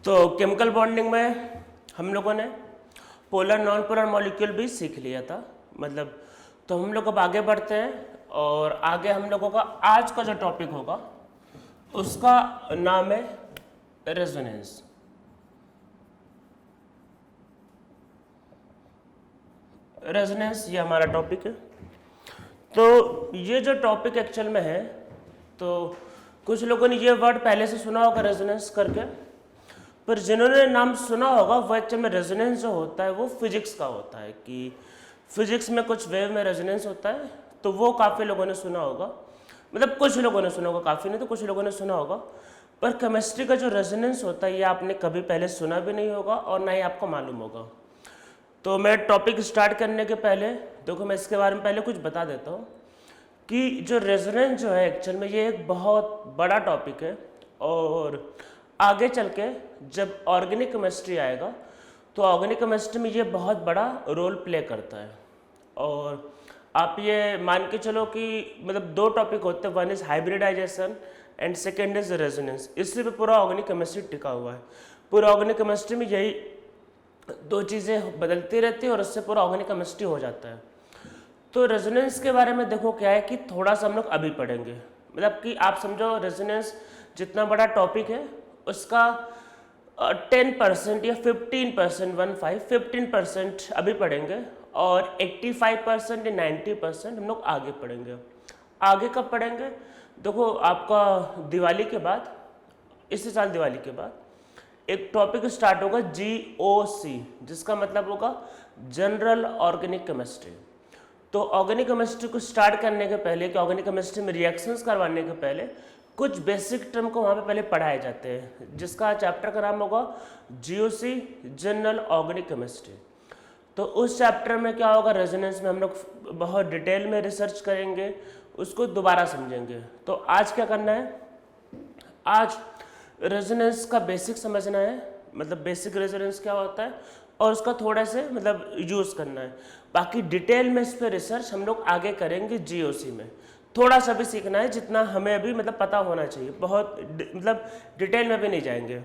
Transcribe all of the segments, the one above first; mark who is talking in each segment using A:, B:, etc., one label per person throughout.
A: तो chemical bonding में हम लोगों ने पोलर नॉन पोलर मॉलिक्यूल भी सीख लिया था, मतलब तो हम लोग अब आगे बढ़ते हैं और आगे हम लोगों का आज का जो टॉपिक होगा उसका नाम है रेजोनेंस। रेजोनेंस ये हमारा टॉपिक है। तो ये जो टॉपिक एक्चुअल में है, तो कुछ लोगों ने ये वर्ड पहले से सुना होगा रेजोनेंस करके, पर जिन्होंने नाम सुना होगा वो एक्चुअल में रेजोनेंस जो होता है वो फिजिक्स का होता है कि फिजिक्स में कुछ वेव में रेजोनेंस होता है। तो वो काफ़ी लोगों ने सुना होगा, मतलब कुछ लोगों ने सुना होगा, काफ़ी नहीं तो कुछ लोगों ने सुना होगा। पर केमिस्ट्री का जो रेजोनेंस होता है ये आपने कभी पहले सुना भी नहीं होगा और ना ही आपको मालूम होगा। तो मैं टॉपिक स्टार्ट करने के पहले देखो मैं इसके बारे में पहले कुछ बता देता हूँ कि जो रेजोनेंस जो है एक्चुअल में ये एक बहुत बड़ा टॉपिक है और आगे चल के जब ऑर्गेनिक केमिस्ट्री आएगा तो ऑर्गेनिक केमिस्ट्री में ये बहुत बड़ा रोल प्ले करता है। और आप ये मान के चलो कि मतलब दो टॉपिक होते हैं, one is hybridization and second is resonance. इससे भी पूरा ऑर्गेनिक केमिस्ट्री टिका हुआ है। पूरा ऑर्गेनिक केमिस्ट्री में यही दो चीज़ें बदलती रहती है और उससे पूरा ऑर्गेनिक केमिस्ट्री हो जाता है। तो रेजोनेंस के बारे में देखो क्या है कि थोड़ा सा हम लोग अभी पढ़ेंगे, मतलब कि आप समझो रेजोनेंस जितना बड़ा टॉपिक है उसका 10% या 15% अभी पढ़ेंगे और 85% या 90% हम लोग आगे पढ़ेंगे। आगे कब पढ़ेंगे? देखो आपका दिवाली के बाद, इसी साल दिवाली के बाद एक टॉपिक स्टार्ट होगा GOC, जिसका मतलब होगा जनरल ऑर्गेनिक केमिस्ट्री। तो ऑर्गेनिक केमिस्ट्री को स्टार्ट करने के पहले कि ऑर्गेनिक केमिस्ट्री में रिएक्शंस करवाने के पहले कुछ बेसिक टर्म को वहाँ पे पहले पढ़ाए जाते हैं, जिसका चैप्टर का नाम होगा GOC जनरल ऑर्गेनिक केमिस्ट्री। तो उस चैप्टर में क्या होगा, रेजोनेंस में हम लोग बहुत डिटेल में रिसर्च करेंगे, उसको दोबारा समझेंगे। तो आज क्या करना है, आज रेजोनेंस का बेसिक समझना है, मतलब बेसिक रेजोनेंस क्या होता है और उसका थोड़ा से मतलब यूज़ करना है। बाकी डिटेल में इस पर रिसर्च हम लोग आगे करेंगे GOC में। थोड़ा सा भी सीखना है जितना हमें अभी मतलब पता होना चाहिए, बहुत मतलब डिटेल में भी नहीं जाएंगे।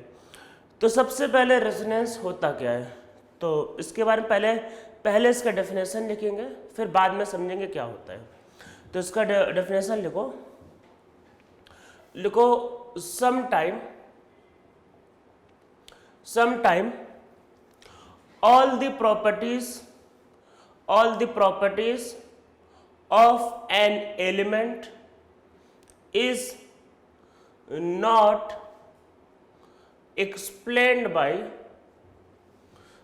A: तो सबसे पहले रेजोनेंस होता क्या है, तो इसके बारे में पहले इसका डेफिनेशन लिखेंगे, फिर बाद में समझेंगे क्या होता है। तो इसका डेफिनेशन लिखो sometime all the properties of an element is not explained by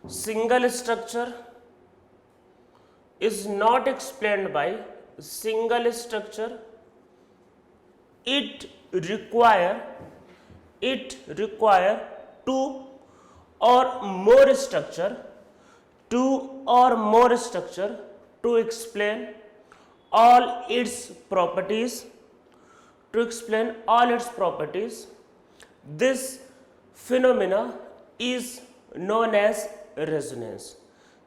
A: single structure, it require two or more structure to explain all its properties. This phenomena is known as resonance.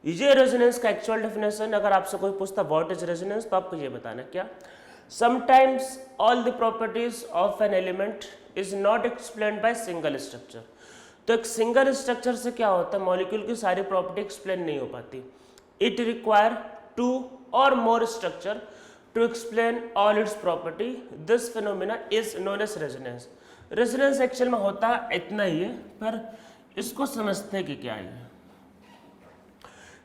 A: ये resonance का actual definition अगर आपसे कोई पूछता what is resonance तो आपको ये बताना क्या, sometimes all the properties of an element is not explained by single structure. तो एक सिंगल स्ट्रक्चर से क्या होता है, मॉलिक्यूल की सारी प्रॉपर्टी एक्सप्लेन नहीं हो पाती। It require two or more structure to explain all its property. This phenomena is known as resonance. Resonance actual में होता इतना ही है, पर इसको समझते हैं कि क्या है,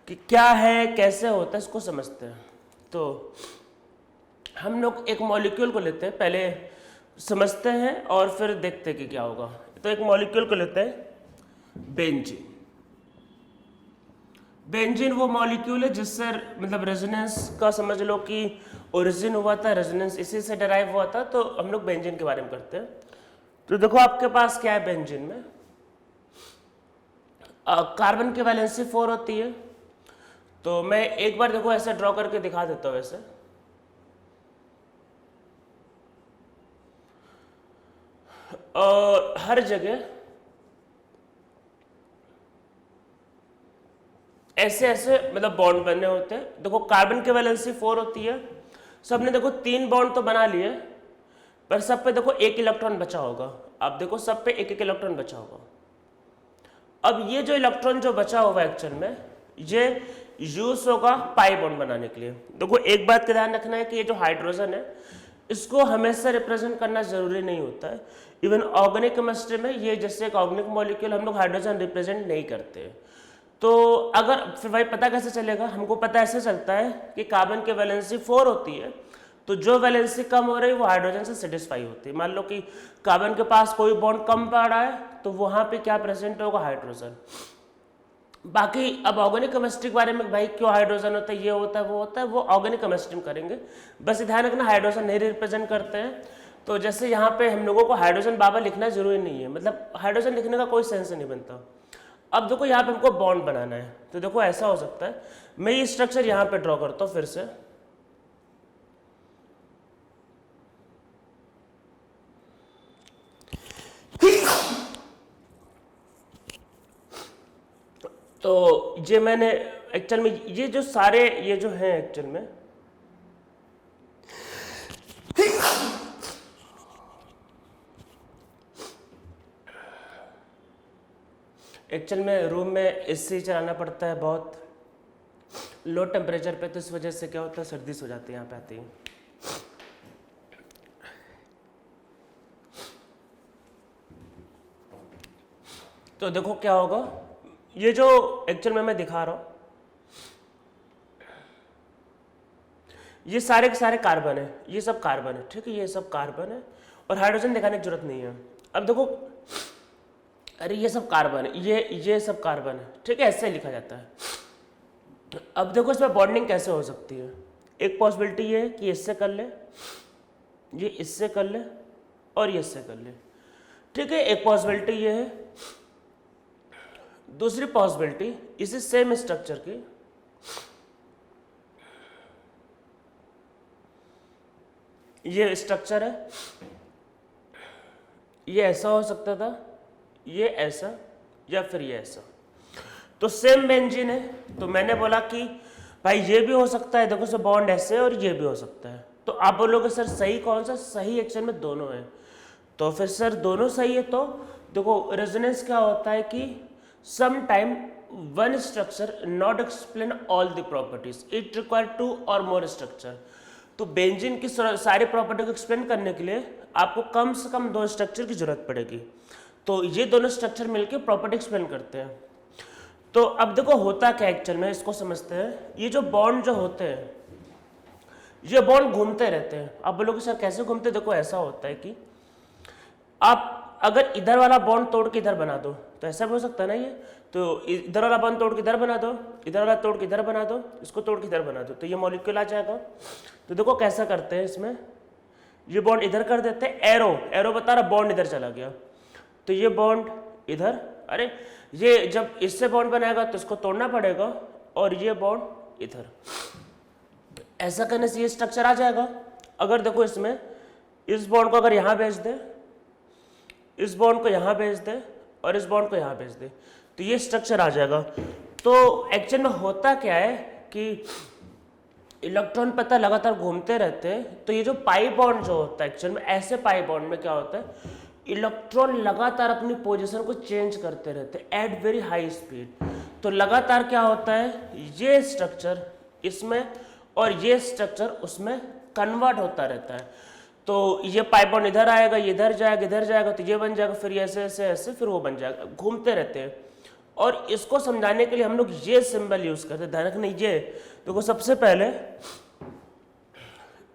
A: कि क्या है, कैसे होता है, इसको समझते हैं। तो हम लोग एक मॉलिक्यूल को लेते हैं, पहले समझते हैं और फिर देखते हैं कि क्या होगा। तो एक मॉलिक्यूल को लेते हैं बेंजीन। बेंजीन वो मॉलिक्यूल है जिससे मतलब रेजोनेंस का समझ लो कि ओरिजिन हुआ था, रेजोनेंस इसी से डराइव हुआ था। तो हम लोग बेंजीन के बारे में करते हैं। तो देखो आपके पास क्या है बेंजीन में, कार्बन की वैलेंसी 4 होती है। तो मैं एक बार देखो ऐसे ड्रॉ करके दिखा देता हूँ। ऐसे और हर जगह ऐसे मतलब बॉन्ड बनने होते हैं। देखो कार्बन की वैलेंसी 4 होती है, सबने देखो 3 बॉन्ड तो बना लिए, पर सब पे देखो 1 इलेक्ट्रॉन बचा होगा। आप देखो सब पे 1 इलेक्ट्रॉन बचा होगा। अब ये जो इलेक्ट्रॉन जो बचा हुआ है एक्चुअल में, ये यूज होगा पाई बॉन्ड बनाने के लिए। देखो एक बात का ध्यान रखना है कि ये जो हाइड्रोजन है इसको हमेशा रिप्रेजेंट करना जरूरी नहीं होता है। इवन ऑर्गेनिक केमिस्ट्री में ये जैसे एक ऑर्गेनिक मॉलिक्यूल हम लोग हाइड्रोजन रिप्रेजेंट नहीं करते। तो अगर फिर भाई पता कैसे चलेगा, हमको पता ऐसे चलता है कि कार्बन की वैलेंसी 4 होती है, तो जो वैलेंसी कम हो रही है वो हाइड्रोजन से सेटिस्फाई होती है। मान लो कि कार्बन के पास कोई बॉन्ड कम पड़ रहा है तो वहां पे क्या प्रेजेंट होगा, हाइड्रोजन। बाकी अब ऑर्गेनिक केमिस्ट्री के बारे में भाई क्यों हाइड्रोजन होता है, ये होता है वो होता है, वो ऑर्गेनिक केमिस्ट्री में करेंगे। बस ध्यान रखना हाइड्रोजन नहीं रिप्रेजेंट करते हैं। तो जैसे यहाँ पे हम लोगों को हाइड्रोजन बाबा लिखना जरूरी नहीं है, मतलब हाइड्रोजन लिखने का कोई सेंस नहीं बनता। अब देखो यहाँ पे हमको बॉन्ड बनाना है, तो देखो ऐसा हो सकता है, मैं ये स्ट्रक्चर यहाँ पे ड्रॉ करता हूँ फिर से। तो ये मैंने एक्चुअल में ये जो सारे ये जो है एक्चुअल में रूम में एसी चलाना पड़ता है बहुत लो टेम्परेचर पे, तो इस वजह से क्या होता है सर्दी हो जाती है यहाँ पे आती है। तो देखो क्या होगा, ये जो एक्चुअल में मैं दिखा रहा हूं ये सारे के सारे कार्बन है, ये सब कार्बन है, ठीक है, ये सब कार्बन है और हाइड्रोजन दिखाने की जरूरत नहीं है। अब देखो अरे ये सब कार्बन है, ये सब कार्बन है, ठीक है, ऐसे लिखा जाता है। अब देखो इसमें बॉन्डिंग कैसे हो सकती है। एक पॉसिबिलिटी ये है कि इससे कर ले, ये इससे कर ले और ये इससे कर ले, ठीक है, एक पॉसिबिलिटी ये है। दूसरी पॉसिबिलिटी इसी सेम स्ट्रक्चर की ये स्ट्रक्चर है, ये ऐसा हो सकता था, ये ऐसा या फिर ये ऐसा, तो सेम बेंजीन है। तो मैंने बोला कि भाई ये भी हो सकता है, देखो सर बॉन्ड ऐसे और ये भी हो सकता है। तो आप बोलोगे सर सही कौन सा, सही एक्चुअल में दोनों है। तो फिर सर दोनों सही है, तो देखो रेजोनेंस क्या होता है कि sometime one structure not explain all the properties, it require 2 or more structure। तो बेंजीन की सारी प्रॉपर्टी को एक्सप्लेन करने के लिए आपको कम से कम 2 स्ट्रक्चर की जरूरत पड़ेगी। तो ये दोनों स्ट्रक्चर मिलकर प्रॉपर्टी एक्सप्लेन करते हैं। तो अब देखो होता क्या एक्चुअल में, इसको समझते हैं। ये जो बॉन्ड जो होते हैं ये बॉन्ड घूमते रहते हैं। आप बोलोगे सर कैसे घूमते, देखो ऐसा होता है कि आप अगर इधर वाला बॉन्ड तोड़ के इधर बना दो तो ऐसा भी हो सकता है ना, ये तो इधर वाला बॉन्ड तोड़ के इधर बना दो, इधर वाला तोड़ के इधर बना दो, इसको तोड़ के इधर बना दो, तो ये मॉलिक्यूल आ जाएगा। तो देखो कैसा करते हैं, इसमें ये बॉन्ड इधर कर देते हैं, एरो बता रहा बॉन्ड इधर चला गया, तो ये बॉन्ड इधर, अरे ये जब इससे बॉन्ड बनाएगा तो इसको तोड़ना पड़ेगा और ये बॉन्ड इधर, ऐसा करने से ये स्ट्रक्चर आ जाएगा। अगर देखो इसमें इस बॉन्ड को अगर यहाँ भेज दे, इस बॉन्ड को यहाँ भेज दे और इस बॉन्ड को यहाँ भेज दे, तो ये स्ट्रक्चर आ जाएगा। तो एक्चुअल में होता क्या है कि इलेक्ट्रॉन पता लगातार घूमते रहते हैं, तो ये जो पाई बॉन्ड जो होता है एक्चुअल में, ऐसे पाई बॉन्ड में क्या होता है, इलेक्ट्रॉन लगातार अपनी पोजीशन को चेंज करते रहते हैं एट वेरी हाई स्पीड। तो लगातार क्या होता है, ये स्ट्रक्चर इसमें और ये स्ट्रक्चर उसमें कन्वर्ट होता रहता है। तो ये पाई बॉन्ड इधर आएगा, ये इधर जाएगा, इधर जाएगा, तो ये बन जाएगा, फिर ऐसे ऐसे ऐसे फिर वो बन जाएगा, घूमते रहते हैं। और इसको समझाने के लिए हम लोग ये सिंबल यूज करते हैं, ध्यान रखना। ये देखो सबसे पहले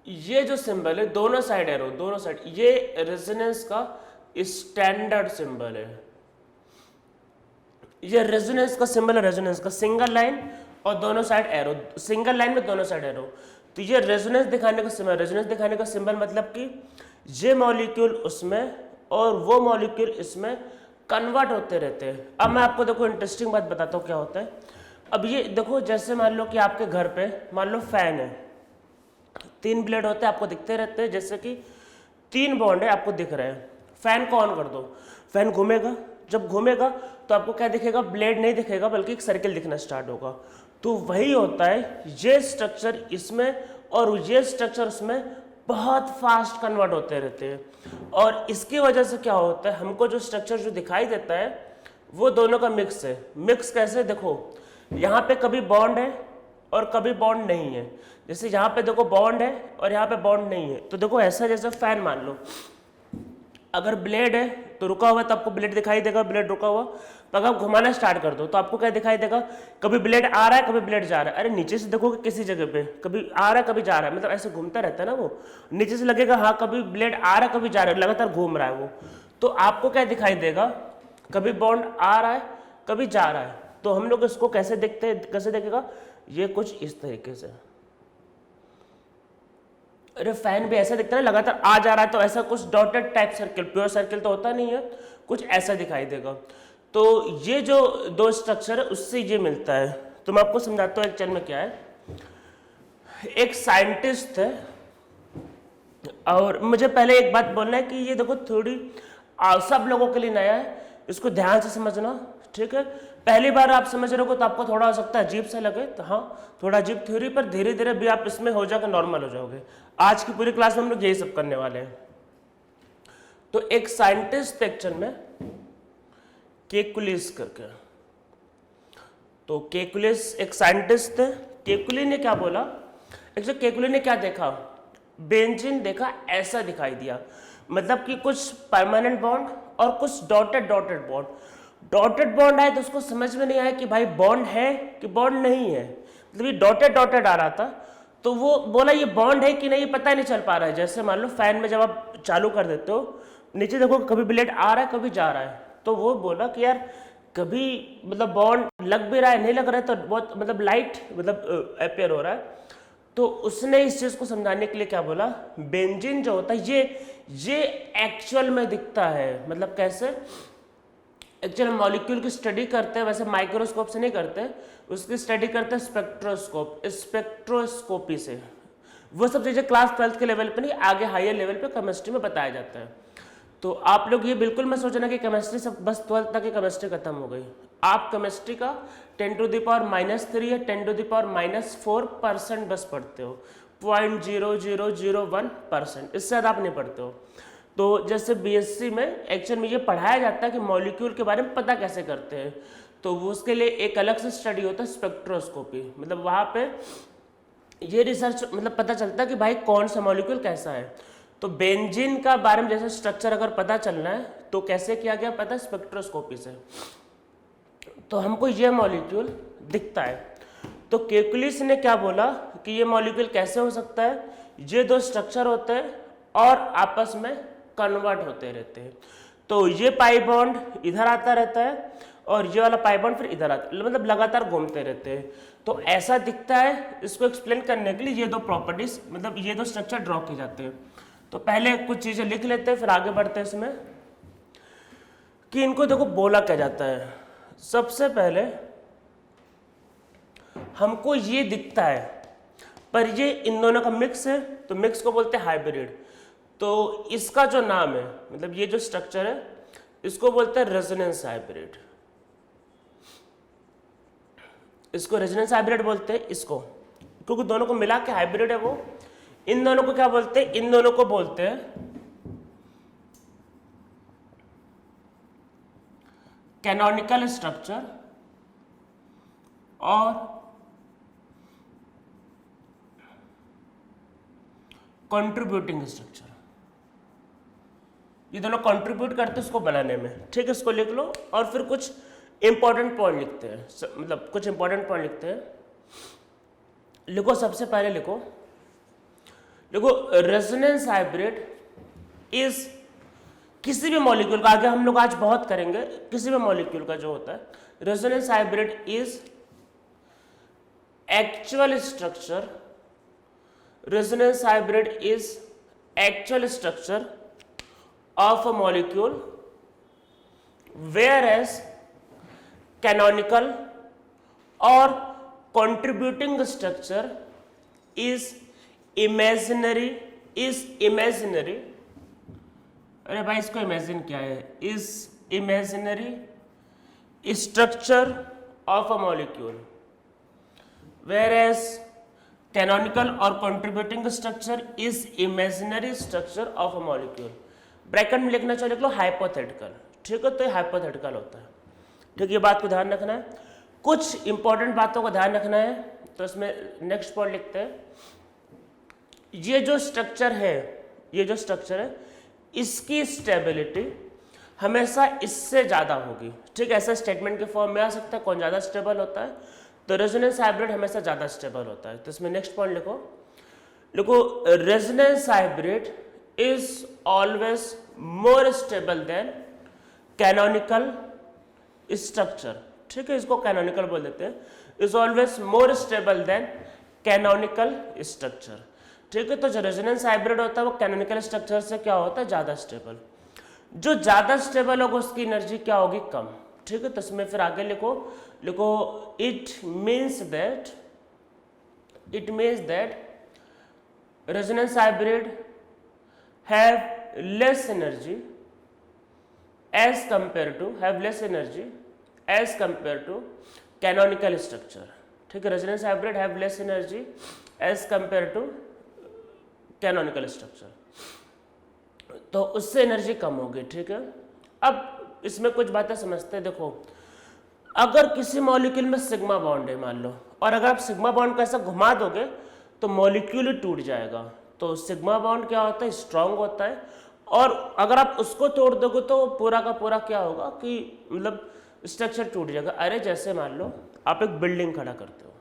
A: ये जो सिंबल है दोनों साइड एरो, दोनों साइड, ये रेजोनेंस का स्टैंडर्ड सिंबल है। ये रेजोनेंस का सिंबल है, रेजोनेंस का सिंगल लाइन और दोनों साइड एरो, सिंगल लाइन में दोनों साइड एरो। तो ये रेजोनेंस दिखाने का सिंबल, रेजोनेंस दिखाने का सिंबल मतलब कि ये मॉलिक्यूल उसमें और वो मॉलिक्यूल इसमें कन्वर्ट होते रहते हैं। अब मैं आपको देखो इंटरेस्टिंग बात बताता हूँ क्या होता है। अब ये देखो जैसे मान लो कि आपके घर पे मान लो फैन है, 3 ब्लेड होते हैं आपको दिखते रहते हैं, जैसे कि 3 बॉन्ड है आपको दिख रहे हैं। फैन को ऑन कर दो, फैन घूमेगा, जब घूमेगा तो आपको क्या दिखेगा, ब्लेड नहीं दिखेगा बल्कि एक सर्किल दिखना स्टार्ट होगा। तो वही होता है, ये स्ट्रक्चर इसमें और ये स्ट्रक्चर उसमें बहुत फास्ट कन्वर्ट होते रहते हैं। और इसकी वजह से क्या होता है, हमको जो स्ट्रक्चर जो दिखाई देता है वो दोनों का मिक्स है। मिक्स कैसे, देखो यहाँ पे कभी बॉन्ड है और कभी बॉन्ड नहीं है। जैसे यहाँ पे देखो बॉन्ड है और यहाँ पे बॉन्ड नहीं है। तो देखो ऐसा जैसे फैन मान लो, अगर ब्लेड है तो रुका हुआ है तो आपको ब्लेड दिखाई देगा, ब्लेड रुका हुआ। तो अगर आप घुमाना स्टार्ट कर दो तो आपको क्या दिखाई देगा, कभी ब्लेड आ रहा है कभी ब्लेड जा रहा है। अरे नीचे से देखोगे किसी जगह पे कभी आ रहा है कभी जा रहा है, मतलब ऐसे घूमता रहता है ना वो, नीचे से लगेगा हाँ कभी ब्लेड आ रहा है कभी जा रहा है, लगातार घूम रहा है वो। तो आपको क्या दिखाई देगा, कभी बॉन्ड आ रहा है कभी जा रहा है। तो हम लोग इसको कैसे देखते हैं, कैसे देखेगा, ये कुछ इस तरीके से। अरे फैन भी ऐसा दिखता है ना, लगातार आ जा रहा है, तो ऐसा कुछ dotted type circle, pure circle तो होता नहीं है, कुछ ऐसा दिखाई देगा। तो ये जो दो स्ट्रक्चर है उससे ये मिलता है। तो मैं आपको समझाता हूँ एक्चुअल में क्या है। एक साइंटिस्ट है, और मुझे पहले एक बात बोलना है कि ये देखो थोड़ी सब लोगों के लिए नया है, इसको ध्यान से समझना, ठीक है। पहली बार आप समझ रहे हो तो आपको थोड़ा हो सकता है अजीब सा लगे, तो हाँ थोड़ा अजीब थ्योरी, पर धीरे धीरे भी आप इसमें हो जाकर नॉर्मल हो जाओगे। आज की पूरी क्लास में हम लोग यही सब करने वाले हैं। तो एक साइंटिस्ट एक्चुअल में केकुलिस करके, तो केकुलिस एक साइंटिस्ट थे। केकुली ने क्या बोला, एक्चुअली केकुली ने क्या देखा, बेंजीन देखा, ऐसा दिखाई दिया, मतलब कि कुछ परमानेंट बॉन्ड और कुछ dotted dotted bond. Dotted bond आए तो उसको समझ में नहीं आया कि भाई बॉन्ड है कि बॉन्ड नहीं है, मतलब ये डॉटेड डॉटेड आ रहा था। तो वो बोला ये बॉन्ड है कि नहीं पता नहीं चल पा रहा है। जैसे मान लो फैन में जब आप चालू कर देते हो, नीचे देखो कभी ब्लेड आ रहा है कभी जा रहा है। तो वो बोला कि यार कभी मतलब बॉन्ड लग भी रहा है नहीं लग रहा है, तो बहुत मतलब लाइट मतलब अपेयर हो रहा है। तो उसने इस चीज को समझाने के लिए क्या बोला, बेंजीन जो होता है ये एक्चुअल में दिखता है, मतलब कैसे, एक्चुअल मॉलिक्यूल की स्टडी करते हैं, वैसे माइक्रोस्कोप से नहीं करते, उसकी स्टडी करते हैं स्पेक्ट्रोस्कोपी से। वो सब चीज़ें क्लास 12th के लेवल पे नहीं, आगे हायर लेवल पे केमिस्ट्री में बताया जाता है। तो आप लोग ये बिल्कुल मत सोचना कि केमिस्ट्री सब बस 12th तक ही केमिस्ट्री खत्म हो गई। आप केमिस्ट्री का 10⁻³ या 10⁻⁴% बस पढ़ते हो, 0.0001%, इससे ज़्यादा आप नहीं पढ़ते हो। तो जैसे बीएससी में एक्चुअल में ये पढ़ाया जाता है कि मॉलिक्यूल के बारे में पता कैसे करते हैं, तो वो उसके लिए एक अलग से स्टडी होता है स्पेक्ट्रोस्कोपी। मतलब वहाँ पे ये रिसर्च मतलब पता चलता है कि भाई कौन सा मॉलिक्यूल कैसा है। तो बेंजीन का बारे में जैसे स्ट्रक्चर अगर पता चलना है तो कैसे किया गया पता है, स्पेक्ट्रोस्कोपी से। तो हमको ये मॉलिक्यूल दिखता है। तो केकुलिस ने क्या बोला कि ये मॉलिक्यूल कैसे हो सकता है, ये दो स्ट्रक्चर होते हैं और आपस में कन्वर्ट होते रहते हैं। तो ये पाई बॉन्ड इधर आता रहता है और ये वाला पाई बॉन्ड फिर इधर आता है, मतलब लगातार घूमते रहते हैं। तो ऐसा दिखता है। इसको एक्सप्लेन करने के लिए ये दो प्रॉपर्टीज मतलब ये दो स्ट्रक्चर ड्रॉ किए जाते हैं। तो पहले कुछ चीजें लिख लेते हैं फिर आगे बढ़ते हैं इसमें कि इनको देखो बोला क्या जाता है। सबसे पहले हमको ये दिखता है पर ये इन दोनों का मिक्स है, तो मिक्स को बोलते हैं हाइब्रिड। तो इसका जो नाम है मतलब ये जो स्ट्रक्चर है इसको बोलते हैं रेजोनेंस हाइब्रिड। इसको रेजोनेंस हाइब्रिड बोलते हैं इसको, क्योंकि दोनों को मिला के हाइब्रिड है वो। इन दोनों को क्या बोलते हैं, इन दोनों को बोलते हैं कैनोनिकल स्ट्रक्चर और कंट्रीब्यूटिंग स्ट्रक्चर। ये दोनों कंट्रीब्यूट करते हैं उसको बनाने में, ठीक है। इसको लिख लो और फिर कुछ इंपॉर्टेंट पॉइंट लिखते हैं, मतलब कुछ इंपॉर्टेंट पॉइंट लिखते हैं। लिखो सबसे पहले लिखो रेजोनेंस हाइब्रिड इज किसी भी मॉलिक्यूल का, आगे हम लोग आज बहुत करेंगे, किसी भी मॉलिक्यूल का जो होता है resonance hybrid is actual structure. Resonance hybrid is actual structure of a molecule, whereas canonical or contributing structure is imaginary। अरे भाई इसको इमेजिन क्या है, is imaginary structure of a molecule, whereas canonical or contributing structure is imaginary structure of a molecule। Bracket में लिखना चाहिए, लिख लो hypothetical, ठीक है। तो ये हाइपोथेटिकल होता है, ठीक, ये बात को ध्यान रखना है। कुछ इंपॉर्टेंट बातों का ध्यान रखना है, तो इसमें नेक्स्ट पॉइंट लिखते हैं। ये जो स्ट्रक्चर है, इसकी स्टेबिलिटी हमेशा इससे ज़्यादा होगी। ठीक, ऐसा स्टेटमेंट के फॉर्म में आ सकता है, कौन ज़्यादा स्टेबल होता है, तो रेजोनेंस हाइब्रिड हमेशा ज़्यादा स्टेबल होता है। तो इसमें नेक्स्ट पॉइंट लिखो resonance hybrid is always more stable then canonical structure. ठीक है, इसको कैनोनिकल बोल देते हैं। Is always more stable then canonical structure. ठीक है, तो जो रेजोनेंस हाइब्रिड होता है वो कैनोनिकल स्ट्रक्चर से क्या होता है, ज़्यादा स्टेबल। जो ज़्यादा स्टेबल होगा उसकी एनर्जी क्या होगी, कम। ठीक है, तो इसमें फिर आगे लिखो it means that resonance hybrid have less energy as compare to canonical structure. ठीक है, resonance hybrid have less energy as compare to canonical structure, तो उससे एनर्जी कम होगी। ठीक है, अब इसमें कुछ बातें समझते हैं। देखो, अगर किसी मॉलिक्यूल में सिग्मा बॉन्ड है मान लो, और अगर आप सिग्मा बॉन्ड को ऐसा घुमा दोगे तो मॉलिक्यूल ही टूट जाएगा। तो सिग्मा बॉन्ड क्या होता है, स्ट्रांग होता है, और अगर आप उसको तोड़ दोगे तो पूरा का पूरा क्या होगा कि मतलब स्ट्रक्चर टूट जाएगा। अरे जैसे मान लो आप एक बिल्डिंग खड़ा करते हो,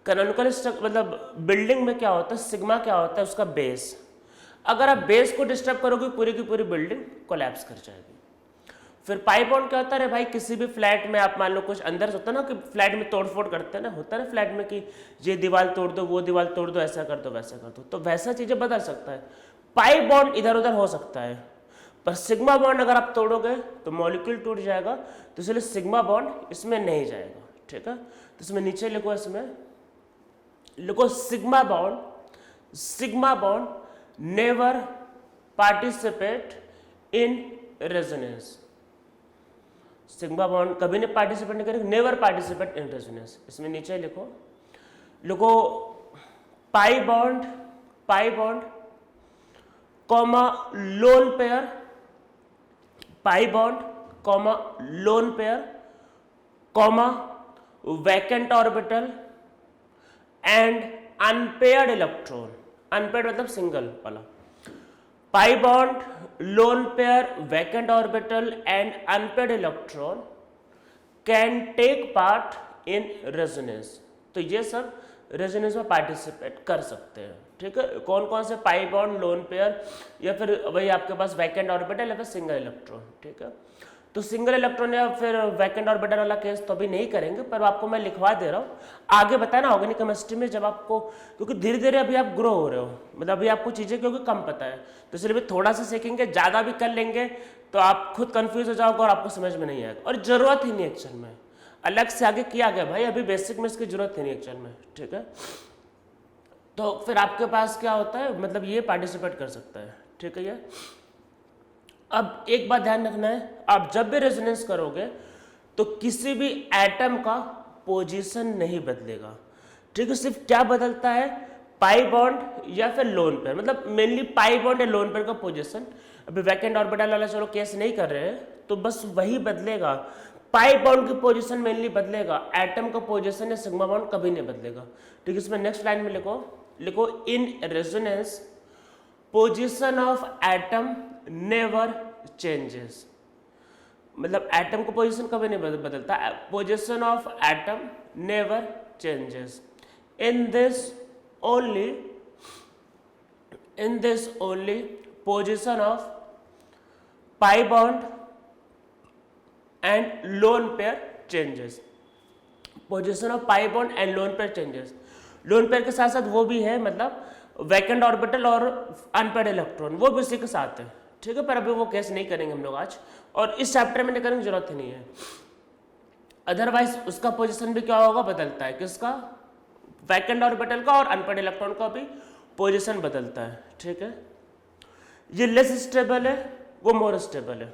A: कैनोनिकल स्ट्रक्चर मतलब बिल्डिंग में क्या होता है, सिग्मा क्या होता है, उसका बेस। अगर आप बेस को डिस्टर्ब करोगे पूरी की पूरी बिल्डिंग कोलैप्स कर जाएगी। फिर पाई बॉन्ड क्या होता है, भाई किसी भी फ्लैट में आप मान लो कुछ अंदर होता है ना कि फ्लैट में तोड़फोड़ करते हैं ना, होता है ना फ्लैट में कि ये दीवार तोड़ दो, वो दीवार तोड़ दो, ऐसा कर दो, वैसा कर दो, तो वैसा चीजें बदल सकता है। पाई बॉन्ड इधर उधर हो सकता है, पर सिग्मा बॉन्ड अगर आप तोड़ोगे तो मॉलिक्यूल टूट जाएगा, तो इसलिए सिग्मा बॉन्ड इसमें नहीं जाएगा। ठीक है, तो इसमें नीचे लिखो sigma bond never participate in resonance. Sigma bond कभी नहीं पार्टिसिपेट नहीं करेगा, नेवर पार्टिसिपेट इन रेजोनेंस। इसमें नीचे लिखो pi bond comma lone pair, pi bond comma lone pair comma vacant orbital and unpaired electron. Unpaired मतलब सिंगल वाला। Pi bond, lone pair, vacant orbital and unpaired electron can take part in resonance. तो ये सब resonance में participate कर सकते हैं। ठीक है, कौन कौन से, पाई बॉन्ड, लोन पेयर, या फिर वही आपके पास वैकेंट ऑर्बिटल या फिर सिंगल इलेक्ट्रॉन। ठीक है, तो सिंगल इलेक्ट्रॉन या फिर वैकेंट ऑर्बिटल वाला केस तो अभी नहीं करेंगे, पर आपको मैं लिखवा दे रहा हूँ, आगे बताना ऑर्गेनिक केमिस्ट्री में जब आपको, क्योंकि धीरे धीरे अभी आप ग्रो हो रहे हो, मतलब अभी आपको चीज़ें क्योंकि कम पता है, तो इसलिए भी थोड़ा सा सीखेंगे, ज़्यादा भी कर लेंगे तो आप खुद कंफ्यूज हो जाओगे और आपको समझ में नहीं आएगा, और जरूरत ही नहीं एक्चुअल में, अलग से आगे किया गया भाई, अभी बेसिक में इसकी जरूरत ही नहीं एक्चुअल में। ठीक है, तो फिर आपके पास क्या होता है, मतलब ये पार्टिसिपेट कर सकता है। ठीक है, ये अब एक बात ध्यान रखना है, आप जब भी रेजोनेंस करोगे तो किसी भी एटम का पोजीशन नहीं बदलेगा। ठीक है, सिर्फ क्या बदलता है, पाई बॉन्ड या फिर लोन पेयर, मतलब मेनली पाई बॉन्ड या लोन पेयर का पोजीशन। अभी वैकेंट ऑर्बिटल वाला चलो केस नहीं कर रहे हैं, तो बस वही बदलेगा, पाई बॉन्ड की पोजीशन मेनली बदलेगा, एटम का पोजीशन या सिग्मा बॉन्ड कभी नहीं बदलेगा। ठीक है, इसमें नेक्स्ट लाइन में लिखो in resonance position of atom never changes, मतलब एटम को पोजीशन कभी नहीं बदलता, position of atom never changes. In this only position of pi bond and loan pair changes. Position of pi bond and loan pair changes, lone pair के साथ साथ वो भी है, मतलब वैकेंट ऑर्बिटल और अनपेयर्ड इलेक्ट्रॉन वो भी उसी के साथ है। ठीक है, पर अभी वो केस नहीं करेंगे हम लोग आज, और इस चैप्टर में नहीं करेंगे, जरूरत ही नहीं है। अदरवाइज उसका पोजीशन भी क्या होगा, बदलता है, किसका, वैकेंट ऑर्बिटल का, और अनपेयर्ड इलेक्ट्रॉन का भी पोजीशन बदलता है। ठीक है, ये लेस स्टेबल है, वो मोर स्टेबल है,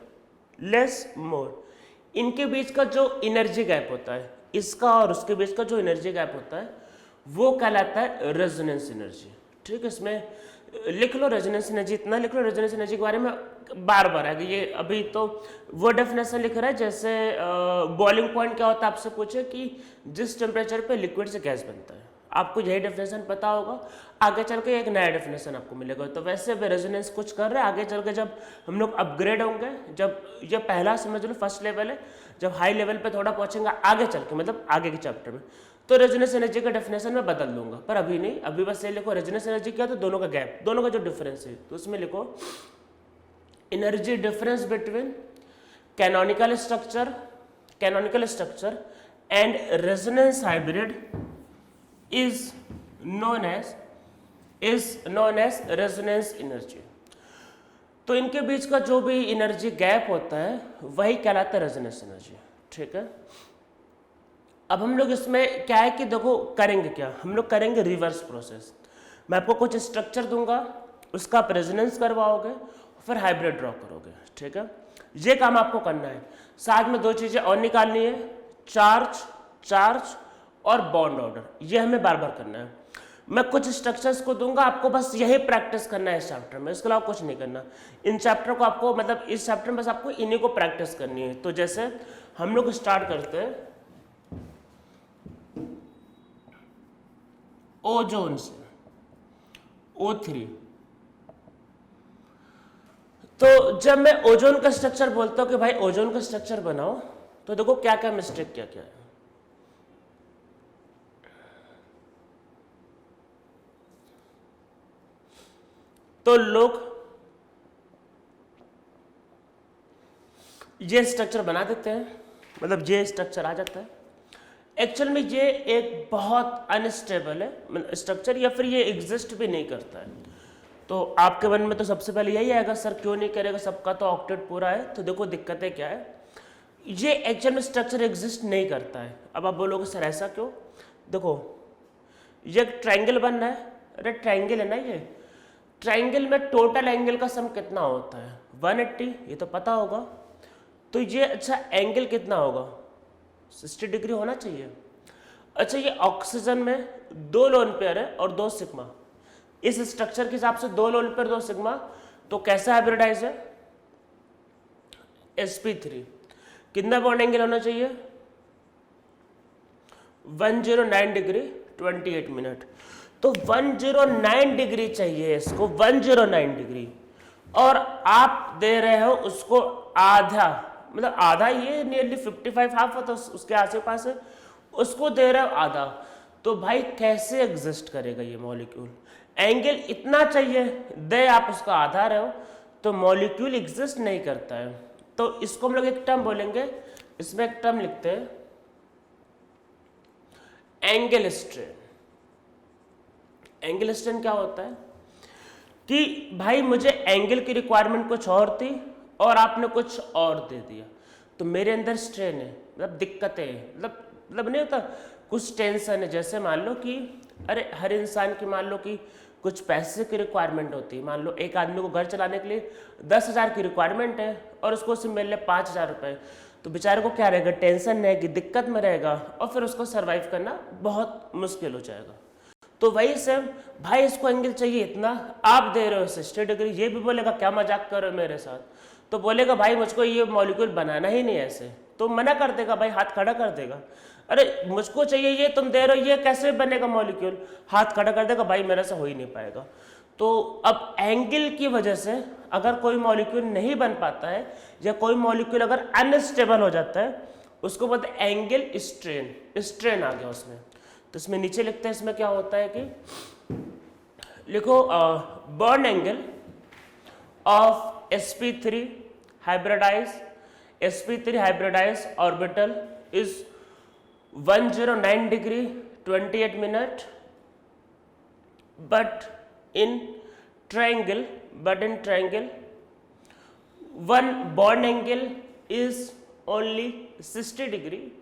A: लेस मोर। इनके बीच का जो एनर्जी गैप होता है, इसका और उसके बीच का जो एनर्जी गैप होता है वो कहलाता है रेजोनेंस एनर्जी। ठीक है, इसमें लिख लो रेजोनेंस एनर्जी, इतना लिख लो रेजोनेंस एनर्जी के बारे में, बार बार है कि ये अभी तो वो डेफिनेशन लिख रहा है जैसे बॉइलिंग पॉइंट क्या होता है, आपसे पूछे कि जिस टेम्परेचर पे लिक्विड से गैस बनता है, आपको यही डेफिनेशन पता होगा, आगे चल के एक नया डेफिनेशन आपको मिलेगा। तो वैसे भी रेजोनेंस कुछ कर रहे हैं, आगे चल के जब हम लोग अपग्रेड होंगे, जब ये पहला समझ लो फर्स्ट लेवल है, जब हाई लेवल पे थोड़ा पहुंचेंगे आगे चल के, मतलब आगे के चैप्टर में, तो रेजोनेंस एनर्जी का डेफिनेशन मैं बदल दूंगा, पर अभी नहीं, अभी बस ये लिखो रेजोनेंस एनर्जी क्या, तो दोनों का गैप, दोनों का जो डिफरेंस है, तो उसमें लिखो energy difference between canonical structure and resonance hybrid is known as resonance energy. तो इनके बीच का जो भी एनर्जी गैप होता है वही कहलाता है रेजोनेंस एनर्जी, ठीक है। अब हम लोग इसमें क्या है कि देखो करेंगे क्या, हम लोग करेंगे रिवर्स प्रोसेस। मैं आपको कुछ स्ट्रक्चर दूंगा, उसका आप रेजोनेंस करवाओगे, फिर हाइब्रिड ड्रॉ करोगे, ठीक है। ये काम आपको करना है। साथ में दो चीजें और निकालनी है, चार्ज और बॉन्ड ऑर्डर, ये हमें बार बार करना है। मैं कुछ स्ट्रक्चर्स को दूंगा, आपको बस यही प्रैक्टिस करना है इस चैप्टर में, इसके अलावा कुछ नहीं करना। इन चैप्टर को आपको, मतलब इस चैप्टर में बस आपको इन्हीं को प्रैक्टिस करनी है। तो जैसे हम लोग स्टार्ट करते हैं ओजोन से, O3। तो जब मैं ओजोन का स्ट्रक्चर बोलता हूं कि भाई ओजोन का स्ट्रक्चर बनाओ, तो देखो क्या क्या मिस्टेक क्या क्या है। तो लोग ये स्ट्रक्चर बना देते हैं, मतलब ये स्ट्रक्चर आ जाता है। एक्चुअल में ये एक बहुत अनस्टेबल है स्ट्रक्चर, या फिर ये एग्जिस्ट भी नहीं करता है। तो आपके मन में तो सबसे पहले यही आएगा, सर क्यों नहीं करेगा, सबका तो ऑक्टेट पूरा है। तो देखो दिक्कतें क्या है, ये एक्चुअल में स्ट्रक्चर एग्जिस्ट नहीं करता है। अब आप बोलोगे सर ऐसा क्यों, देखो ये एक ट्रायंगल बन रहा है, अरे ट्रायंगल है ना, ये ट्रायंगल में टोटल एंगल का सम कितना होता है 180, ये तो पता होगा। तो ये अच्छा एंगल कितना होगा 60 डिग्री होना चाहिए। अच्छा ये ऑक्सीजन में 2 लोन पेयर है और 2 सिग्मा, इस स्ट्रक्चर के हिसाब से 2 लोन पेयर 2 सिग्मा, तो कैसा हाइब्रिडाइज है sp3। कितना बॉन्ड एंगल होना चाहिए 109 डिग्री 28 मिनट। तो 109 डिग्री चाहिए इसको, 109 डिग्री, और आप दे रहे हो उसको आधा, मतलब आधा, ये नियरली 55 हाफ होता है उसके आस पास है, उसको दे रहे हो आधा। तो भाई कैसे एग्जिस्ट करेगा ये मॉलिक्यूल, एंगल इतना चाहिए, दे आप उसका आधा रहे हो, तो मॉलिक्यूल एग्जिस्ट नहीं करता है। तो इसको हम लोग एक टर्म बोलेंगे, इसमें एक टर्म लिखते हैं एंगल स्ट्रेन। एंगल स्ट्रेन क्या होता है कि भाई मुझे एंगल की रिक्वायरमेंट कुछ और थी और आपने कुछ और दे दिया, तो मेरे अंदर स्ट्रेन है, मतलब दिक्कतें हैं, मतलब नहीं होता, कुछ टेंशन है। जैसे मान लो कि अरे हर इंसान की मान लो कि कुछ पैसे की रिक्वायरमेंट होती है, मान लो एक आदमी को घर चलाने के लिए 10,000 की रिक्वायरमेंट है और उसको उससे मिल रहे 5,000 रुपये, तो बेचारे को क्या रहेगा, टेंशन रहेगी, दिक्कत में रहेगा, और फिर उसको सर्वाइव करना बहुत मुश्किल हो जाएगा। तो वही सेम भाई इसको एंगल चाहिए इतना, आप दे रहे हो 60 डिग्री, ये भी बोलेगा क्या मजाक कर रहे हो मेरे साथ, तो बोलेगा भाई मुझको ये मॉलिक्यूल बनाना ही नहीं ऐसे, तो मना कर देगा, भाई हाथ खड़ा कर देगा, अरे मुझको चाहिए ये, तुम दे रहे हो ये कैसे बनेगा मॉलिक्यूल, हाथ खड़ा कर देगा, भाई मेरे से हो ही नहीं पाएगा। तो अब एंगल की वजह से अगर कोई मॉलिक्यूल नहीं बन पाता है, या कोई मॉलिक्यूल अगर अनस्टेबल हो जाता है, उसको बोलते हैं एंगल स्ट्रेन, स्ट्रेन आ गया उसमें। तो इसमें नीचे लिखते हैं, इसमें क्या होता है कि लिखो bond angle of sp3 hybridise orbital is 109 degree 28 minute, but in triangle one bond angle is only 60 degree,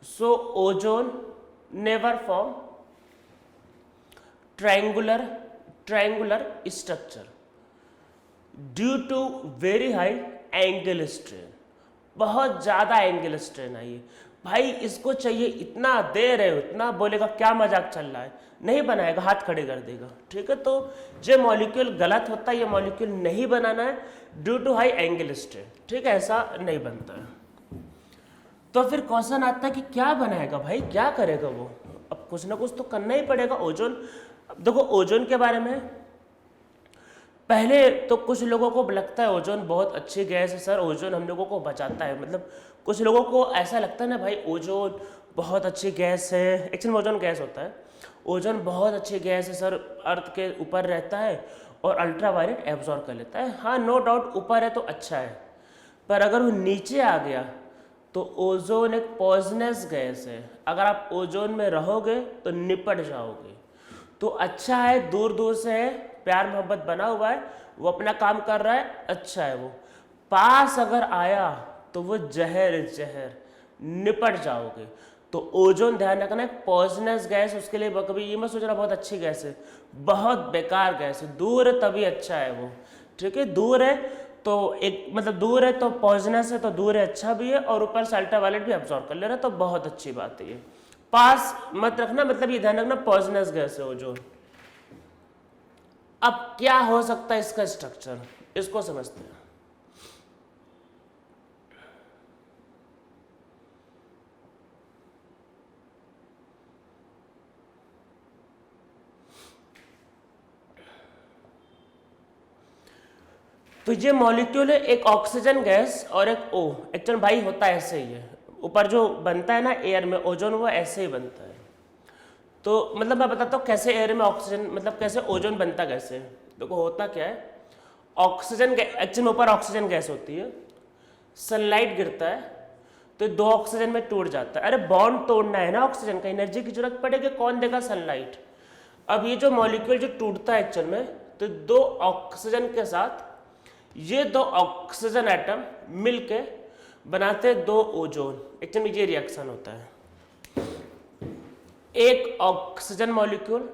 A: so ozone never form triangular structure due to very high angle strain। बहुत ज़्यादा एंगल स्ट्रेन आई है, भाई इसको चाहिए इतना, दे रहे हो इतना, बोलेगा क्या मजाक चल रहा है, नहीं बनाएगा, हाथ खड़े कर देगा। ठीक है, तो ये मॉलिक्यूल गलत होता है, ये मॉलिक्यूल नहीं बनाना है due to high angle strain. ठीक है, ऐसा नहीं बनता है। तो फिर क्वेश्चन आता है कि क्या बनाएगा भाई, क्या करेगा वो, अब कुछ ना कुछ तो करना ही पड़ेगा। ओजोन, अब देखो ओजोन के बारे में पहले तो कुछ लोगों को लगता है ओजोन बहुत अच्छी गैस है सर, ओजोन हम लोगों को बचाता है, मतलब कुछ लोगों को ऐसा लगता है ना भाई ओजोन बहुत अच्छी गैस है, एक्चुअली में ओजोन गैस होता है, ओजोन बहुत अच्छी गैस है सर, अर्थ के ऊपर रहता है और अल्ट्रावायलेट एब्जॉर्ब कर लेता है। हाँ नो डाउट ऊपर है तो अच्छा है, पर अगर वो नीचे आ गया तो ओजोन एक पॉइजनस गैस है, अगर आप ओजोन में रहोगे तो निपट जाओगे। तो अच्छा है, दूर दूर से है, प्यार मोहब्बत बना हुआ है, वो अपना काम कर रहा है, अच्छा है। वो पास अगर आया तो वो जहर जहर, निपट जाओगे। तो ओजोन ध्यान रखना है पॉइजनस गैस, उसके लिए कभी ये मत सोचना बहुत अच्छी गैस है, बहुत बेकार गैस है, दूर है तभी अच्छा है वो। ठीक है, दूर है तो एक मतलब दूर है तो पॉइजनस है, तो दूर है अच्छा भी है, और ऊपर से अल्ट्रावायलेट भी अब्सॉर्ब कर ले रहा है, तो बहुत अच्छी बात है ये। पास मत रखना, मतलब ये ध्यान रखना पॉइजनस गैस है ओजोन। अब क्या हो सकता है इसका स्ट्रक्चर, इसको समझते हैं। तो ये मॉलिक्यूल है, एक ऑक्सीजन गैस और एक O, एक्चुअल भाई होता है ऐसे ही है, ऊपर जो बनता है ना एयर में ओजोन, वो ऐसे ही बनता है। तो मतलब मैं बताता हूँ कैसे एयर में ऑक्सीजन, मतलब कैसे ओजोन बनता कैसे। देखो होता क्या है, ऑक्सीजन एक्चुअल ऊपर ऑक्सीजन गैस होती है, सनलाइट गिरता है तो दो ऑक्सीजन में टूट जाता है। अरे बॉन्ड तोड़ना है ना ऑक्सीजन का, एनर्जी की जरूरत पड़ेगी, कौन देगा, सनलाइट। अब ये जो मॉलिक्यूल जो टूटता है एक्चुअल में, तो दो ऑक्सीजन के साथ ये दो ऑक्सीजन एटम मिलके बनाते हैं दो ओजोन। एक्चुअली ये रिएक्शन होता है, एक ऑक्सीजन मॉलिक्यूल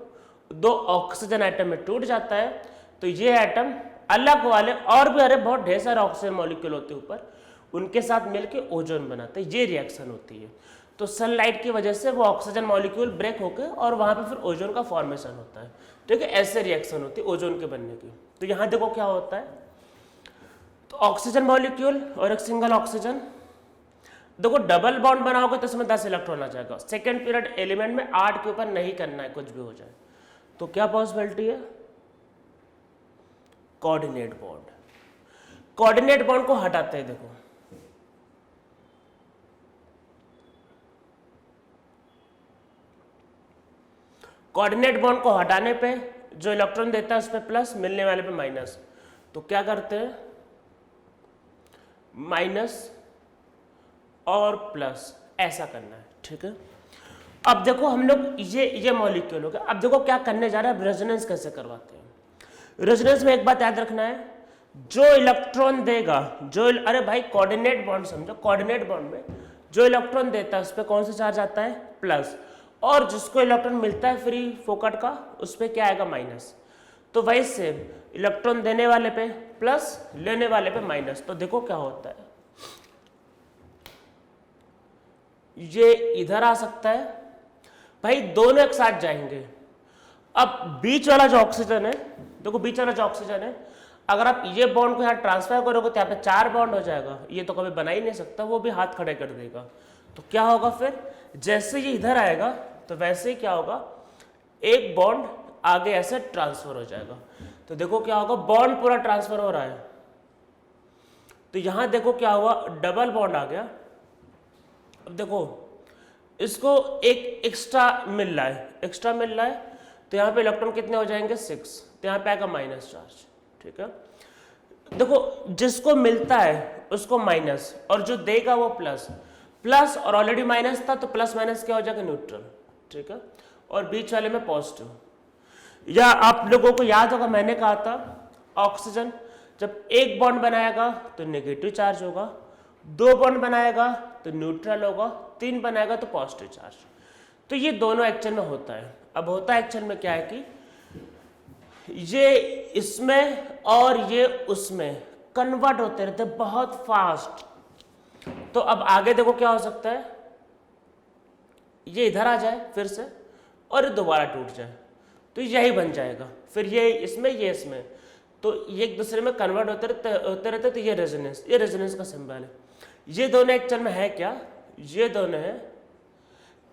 A: दो ऑक्सीजन एटम में टूट जाता है, तो ये एटम अलग वाले और भी अरे बहुत ढेर सारे ऑक्सीजन मॉलिक्यूल होते हैं ऊपर, उनके साथ मिलके ओजोन बनाते हैं, ये रिएक्शन होती है। तो सनलाइट की वजह से वो ऑक्सीजन मॉलिक्यूल ब्रेक होकर और वहां पे फिर ओजोन का फॉर्मेशन होता है। ठीक है, ऐसे रिएक्शन होती है ओजोन के बनने की। तो यहां देखो क्या होता है, तो ऑक्सीजन मॉलिक्यूल और एक सिंगल ऑक्सीजन, देखो डबल बॉन्ड बनाओगे तो इसमें 10 इलेक्ट्रॉन आ जाएगा। सेकेंड पीरियड एलिमेंट में 8 के ऊपर नहीं करना है, कुछ भी हो जाए। तो क्या पॉसिबिलिटी है, कोऑर्डिनेट बॉन्ड। कोऑर्डिनेट बॉन्ड को हटाते हैं, देखो कोऑर्डिनेट बॉन्ड को हटाने पे जो इलेक्ट्रॉन देता है उस पर प्लस, मिलने वाले पे माइनस। तो क्या करते हैं, माइनस और प्लस, ऐसा करना है। ठीक है, अब देखो हम लोग ये मॉलिक्यूल हो गया। अब देखो क्या करने जा रहे हैं, रेजोनेंस कैसे करवाते हैं। रेजोनेंस में एक बात याद रखना है, जो इलेक्ट्रॉन देगा, जो अरे भाई कोऑर्डिनेट बॉन्ड समझो, कोऑर्डिनेट बॉन्ड में जो इलेक्ट्रॉन देता है उस पर कौन सा चार्ज आता है, प्लस, और जिसको इलेक्ट्रॉन मिलता है फ्री फोकट का उस पर क्या आएगा, माइनस। तो वैसे इलेक्ट्रॉन देने वाले पे प्लस, लेने वाले पे माइनस। तो देखो क्या होता है, ये इधर आ सकता है, भाई दोनों एक साथ जाएंगे। अब बीच वाला जो ऑक्सीजन है, देखो बीच वाला जो ऑक्सीजन है, अगर आप ये बॉन्ड को यहाँ ट्रांसफर करोगे तो यहाँ पे 4 बॉन्ड हो जाएगा, ये तो कभी बना ही नहीं सकता, वो भी हाथ खड़े कर देगा। तो क्या होगा फिर, जैसे ये इधर आएगा तो वैसे ही क्या होगा, एक बॉन्ड आगे ऐसे ट्रांसफर हो जाएगा। तो देखो क्या होगा, बॉन्ड पूरा ट्रांसफर हो रहा है। तो यहां देखो क्या हुआ, डबल बॉन्ड आ गया। अब देखो इसको एक एक्स्ट्रा मिल रहा है, एक्स्ट्रा मिल रहा है, तो यहाँ पे इलेक्ट्रॉन कितने हो जाएंगे, 6, तो यहाँ पे आएगा माइनस चार्ज। ठीक है, देखो जिसको मिलता है उसको माइनस, और जो देगा वो प्लस, प्लस और ऑलरेडी माइनस था तो प्लस माइनस क्या हो जाएगा, न्यूट्रल। ठीक है, और बीच वाले में पॉजिटिव। या आप लोगों को याद होगा मैंने कहा था, ऑक्सीजन जब एक बॉन्ड बनाएगा तो नेगेटिव चार्ज होगा, 2 बॉन्ड बनाएगा तो न्यूट्रल होगा, 3 बनाएगा तो पॉजिटिव चार्ज। तो ये दोनों एक्चुअल में होता है। अब होता है एक्चुअल में क्या है कि ये इसमें और ये उसमें कन्वर्ट होते रहते हैं बहुत फास्ट। तो अब आगे देखो क्या हो सकता है, ये इधर आ जाए फिर से और दोबारा टूट जाए, तो यही बन जाएगा। फिर ये इसमें, तो ये एक दूसरे में कन्वर्ट होते रहते, तो ये रेजोनेंस का सिंबल है। ये दोनों एक्चुअल में है क्या, ये दोनों है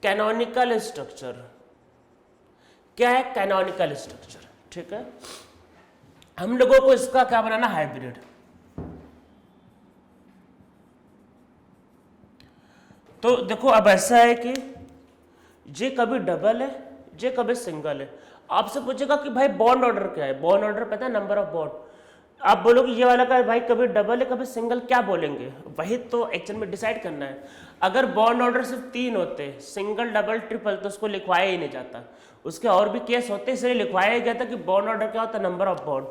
A: कैनोनिकल स्ट्रक्चर। क्या है? Canonical structure. ठीक है, हम लोगों को इसका क्या बनाना, हाइब्रिड। तो देखो अब ऐसा है कि ये कभी डबल है, ये कभी सिंगल है। आपसे पूछेगा कि भाई बॉन्ड ऑर्डर क्या है, बॉन्ड ऑर्डर पता है, नंबर ऑफ बॉन्ड। आप बोलोगे ये वाला का भाई कभी डबल है कभी सिंगल, क्या बोलेंगे, वही तो एक्चुअल में डिसाइड करना है। अगर बॉन्ड ऑर्डर सिर्फ 3 होते, सिंगल डबल ट्रिपल, तो उसको लिखवाया ही नहीं जाता। उसके और भी केस होते, इसलिए लिखवाया गया था कि बॉन्ड ऑर्डर क्या होता है, नंबर ऑफ बॉन्ड।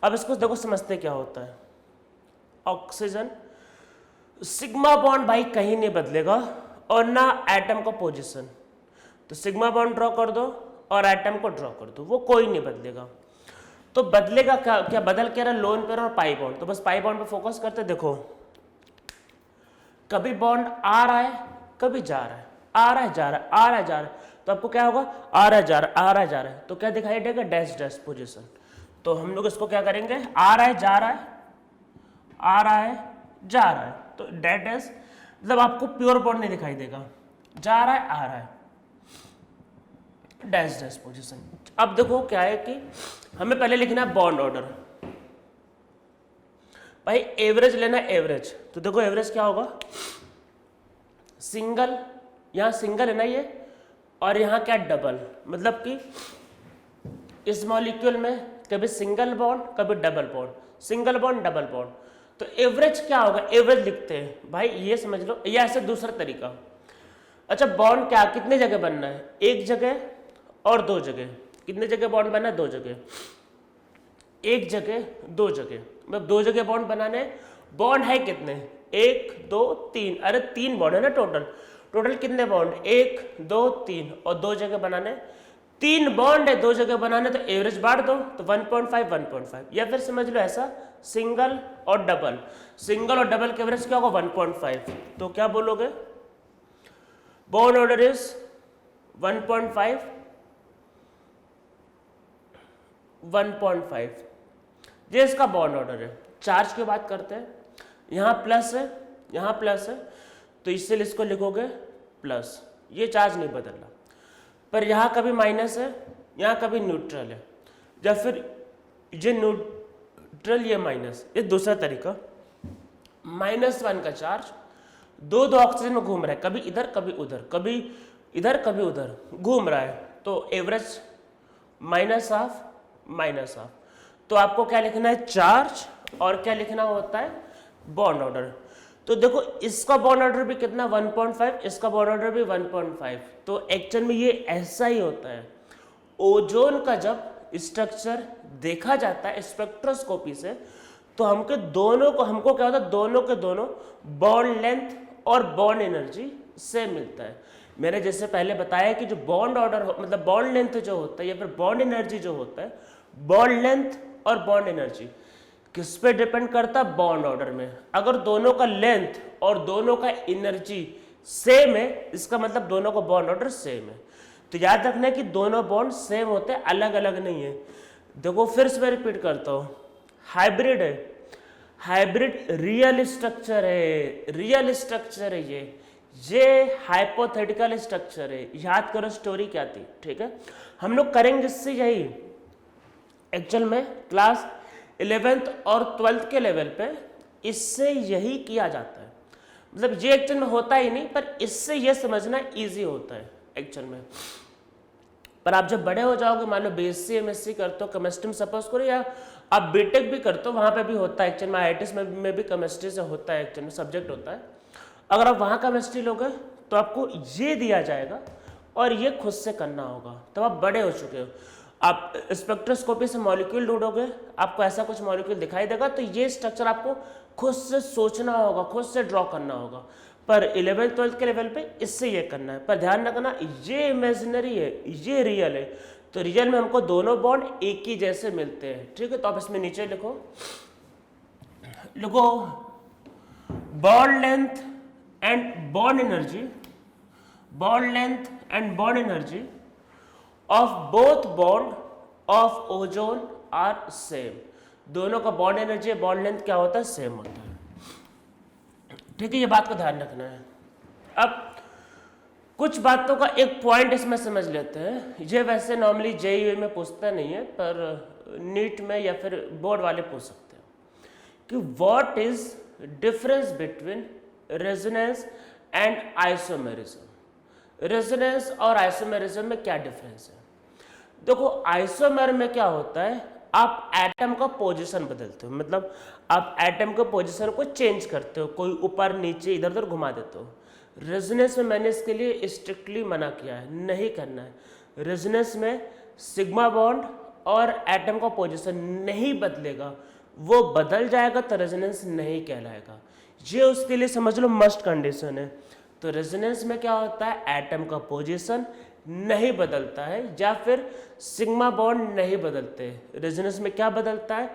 A: अब इसको देखो समझते क्या होता है। ऑक्सीजन सिग्मा बॉन्ड भाई कहीं नहीं बदलेगा, और ना एटम का पोजीशन। तो सिग्मा बॉन्ड ड्रॉ कर दो और एटम को ड्रॉ कर दो, वो कोई नहीं बदलेगा। तो बदलेगा क्या बदल क्या रहा, लोन पेयर और पाई बॉन्ड। तो बस पाई बॉन्ड पे फोकस करते, देखो कभी बॉन्ड आ रहा है कभी जा रहा है, आ रहा है जा रहा है, आ रहा है जा रहा है, तो आपको क्या होगा, आ रहा है जा रहा है, आ रहा है जा रहा है, तो क्या दिखाई देगा, डैश डैश पोजीशन। तो हम लोग इसको क्या करेंगे, आ रहा है जा रहा है, आ रहा है जा रहा है, तो डैश डैश, मतलब आपको प्योर बॉन्ड नहीं दिखाई देगा, जा रहा है आ रहा है, डैश डैश पोजीशन। अब देखो क्या है कि हमें पहले लिखना है बॉन्ड ऑर्डर। भाई एवरेज लेना है, एवरेज। तो देखो एवरेज क्या होगा, सिंगल, यहां सिंगल है ना ये, और यहां क्या डबल, मतलब कि इस मॉलिक्यूल में कभी सिंगल बॉन्ड कभी double bond, single bond double bond. तो एवरेज क्या होगा, एवरेज लिखते हैं भाई, ये समझ लो, या ऐसे दूसरा तरीका। अच्छा बॉन्ड क्या कितने जगह बनना है, एक जगह और 2 जगह। कितने जगह बॉन्ड बनना है, 2 जगह, एक जगह 2 जगह, मतलब 2 जगह बॉन्ड बनाने। बॉन्ड है कितने, 1 2 3, अरे 3 बॉन्ड है ना टोटल। टोटल कितने बॉन्ड, 1 2 3, और 2 जगह बनाने, 3 बॉन्ड है 2 जगह बनाने, तो एवरेज बांट दो, तो 1.5 1.5। या फिर समझ लो ऐसा, सिंगल और डबल, सिंगल और डबल के एवरेज क्या होगा, 1.5। तो क्या बोलोगे, बॉन्ड ऑर्डर इज 1.5 1.5, ये इसका बॉन्ड ऑर्डर है। चार्ज की बात करते हैं, यहाँ प्लस है यहाँ प्लस है, तो इसलिए इसको लिखोगे प्लस, ये चार्ज नहीं बदल रहा। पर यहाँ कभी माइनस है, यहाँ कभी न्यूट्रल है, या फिर ये न्यूट्रल ये माइनस, ये दूसरा तरीका। -1 का चार्ज दो ऑक्सीजन में घूम रहा है, कभी इधर कभी उधर, कभी इधर कभी उधर घूम रहा है, तो एवरेज -1/-1/2। तो आपको क्या लिखना है, चार्ज, और क्या लिखना होता है, बॉन्ड ऑर्डर। तो देखो इसका बॉन्ड ऑर्डर भी कितना, 1.5, इसका बॉन्ड ऑर्डर भी 1.5। तो एक्चुअल में ये ऐसा ही होता है। ओजोन का जब स्ट्रक्चर देखा जाता है स्पेक्ट्रोस्कोपी से, तो हमको क्या होता है, दोनों के दोनों बॉन्ड लेंथ और बॉन्ड एनर्जी से मिलता है। मैंने जैसे पहले बताया कि जो बॉन्ड ऑर्डर मतलब बॉन्ड लेंथ जो होता है या फिर बॉन्ड एनर्जी जो होता है, बॉन्ड लेंथ और बॉन्ड एनर्जी किस पे डिपेंड करता है, बॉन्ड ऑर्डर में। अगर दोनों का लेंथ और दोनों का एनर्जी सेम है, इसका मतलब दोनों का बॉन्ड ऑर्डर सेम है। तो याद रखना है कि दोनों बॉन्ड सेम होते हैं, अलग अलग नहीं है। देखो फिर से मैं रिपीट करता हूँ, हाइब्रिड है, हाइब्रिड रियल स्ट्रक्चर है, रियल स्ट्रक्चर है ये हाइपोथेटिकल स्ट्रक्चर है। याद करो स्टोरी क्या थी, ठीक है। हम लोग करेंगे इससे यही, एक्चुअल में क्लास 11th और 12th के लेवल पे इससे यही किया जाता है। मतलब ये एक्चुअल में होता ही नहीं, पर इससे ये समझना इजी होता है एक्चुअल में। पर आप जब बड़े हो जाओगे, मान लो बीएससी एमएससी करते हो केमिस्ट्री में सपोज करो, या आप बीटेक भी करते हो, वहाँ पे भी होता है एक्चुअल में। आईआईटीज में भी केमिस्ट्री से होता है, एक्चुअल में सब्जेक्ट होता है। अगर आप वहाँ केमिस्ट्री लोगे तो आपको ये दिया जाएगा और ये खुद से करना होगा, तब आप बड़े हो चुके हो। आप स्पेक्ट्रोस्कोपी से मॉलिक्यूल ढूंढोगे, आपको ऐसा कुछ मॉलिक्यूल दिखाई देगा, तो ये स्ट्रक्चर आपको खुद से सोचना होगा, खुद से ड्रॉ करना होगा। पर 11th 12th के लेवल पे इससे ये करना है। पर ध्यान रखना, ये इमेजिनरी है, ये रियल है। तो रियल में हमको दोनों बॉन्ड एक ही जैसे मिलते हैं, ठीक है। तो आप इसमें नीचे लिखो bond length and bond energy bond length and bond energy of both bond of ozone are same. दोनों का बॉन्ड एनर्जी बॉन्ड लेंथ क्या होता है, सेम होता है। ठीक है, ये बात को ध्यान रखना है। अब कुछ बातों का एक पॉइंट इसमें समझ लेते हैं। ये वैसे नॉर्मली जेईई में पूछता नहीं है, पर नीट में या फिर बोर्ड वाले पूछ सकते हैं कि what is difference between resonance and isomerism. Resonance और आइसोमेरिज्म में क्या डिफरेंस है? देखो, आइसोमेर में क्या होता है, आप एटम का पोजीशन बदलते हो, मतलब आप एटम के पोजीशन को चेंज करते हो, कोई ऊपर नीचे इधर उधर घुमा देते हो। रेजोनेंस में मैंने इसके लिए स्ट्रिक्टली मना किया है, नहीं करना है। रेजोनेंस में सिग्मा बॉन्ड और एटम का पोजीशन नहीं बदलेगा, वो बदल जाएगा तो रेजोनेंस नहीं कहलाएगा। ये उसके लिए समझ लो मस्ट कंडीशन है। तो रेजोनेंस में क्या होता है, एटम का पोजीशन नहीं बदलता है या फिर सिग्मा बॉन्ड नहीं बदलते। रेजोनेंस में क्या बदलता है,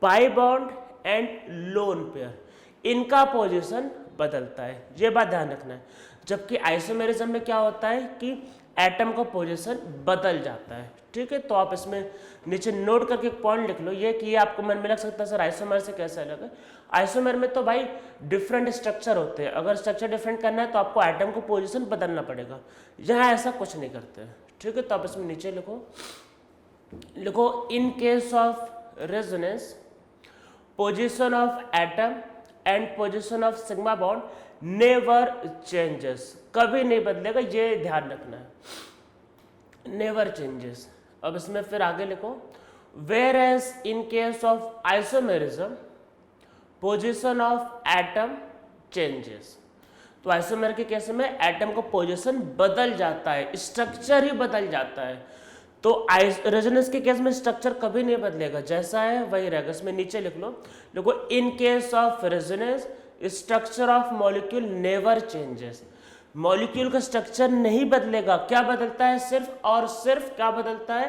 A: pi bond and lone pair, इनका पोजीशन बदलता है, ये बात ध्यान रखना है। जबकि आइसोमेरिज्म में क्या होता है कि एटम का पोजीशन बदल जाता है। ठीक है, तो आप इसमें नीचे नोट करके एक पॉइंट लिख लो, ये कि ये आपको मन में लग सकता है सर आइसोमेर से कैसे अलग है। आइसोमेर में तो भाई डिफरेंट स्ट्रक्चर होते हैं, अगर स्ट्रक्चर डिफरेंट करना है तो आपको एटम को पोजीशन बदलना पड़ेगा। यहाँ ऐसा कुछ नहीं करते। ठीक है, तो आप इसमें नीचे लिखो इन case of resonance position of atom and position of sigma bond never changes, कभी नहीं बदलेगा, ये ध्यान रखना है, नेवर चेंजेस। अब इसमें फिर आगे लिखो whereas in case of isomerism position of atom changes. तो आइसोमेर के केस में एटम का पोजीशन बदल जाता है, स्ट्रक्चर ही बदल जाता है। तो रेजोनेंस के केस में स्ट्रक्चर कभी नहीं बदलेगा, जैसा है वही रहेगा। इसमें नीचे लिखो इन case of resonance structure of molecule never changes. Molecule का स्ट्रक्चर नहीं बदलेगा, क्या बदलता है, सिर्फ और सिर्फ क्या बदलता है,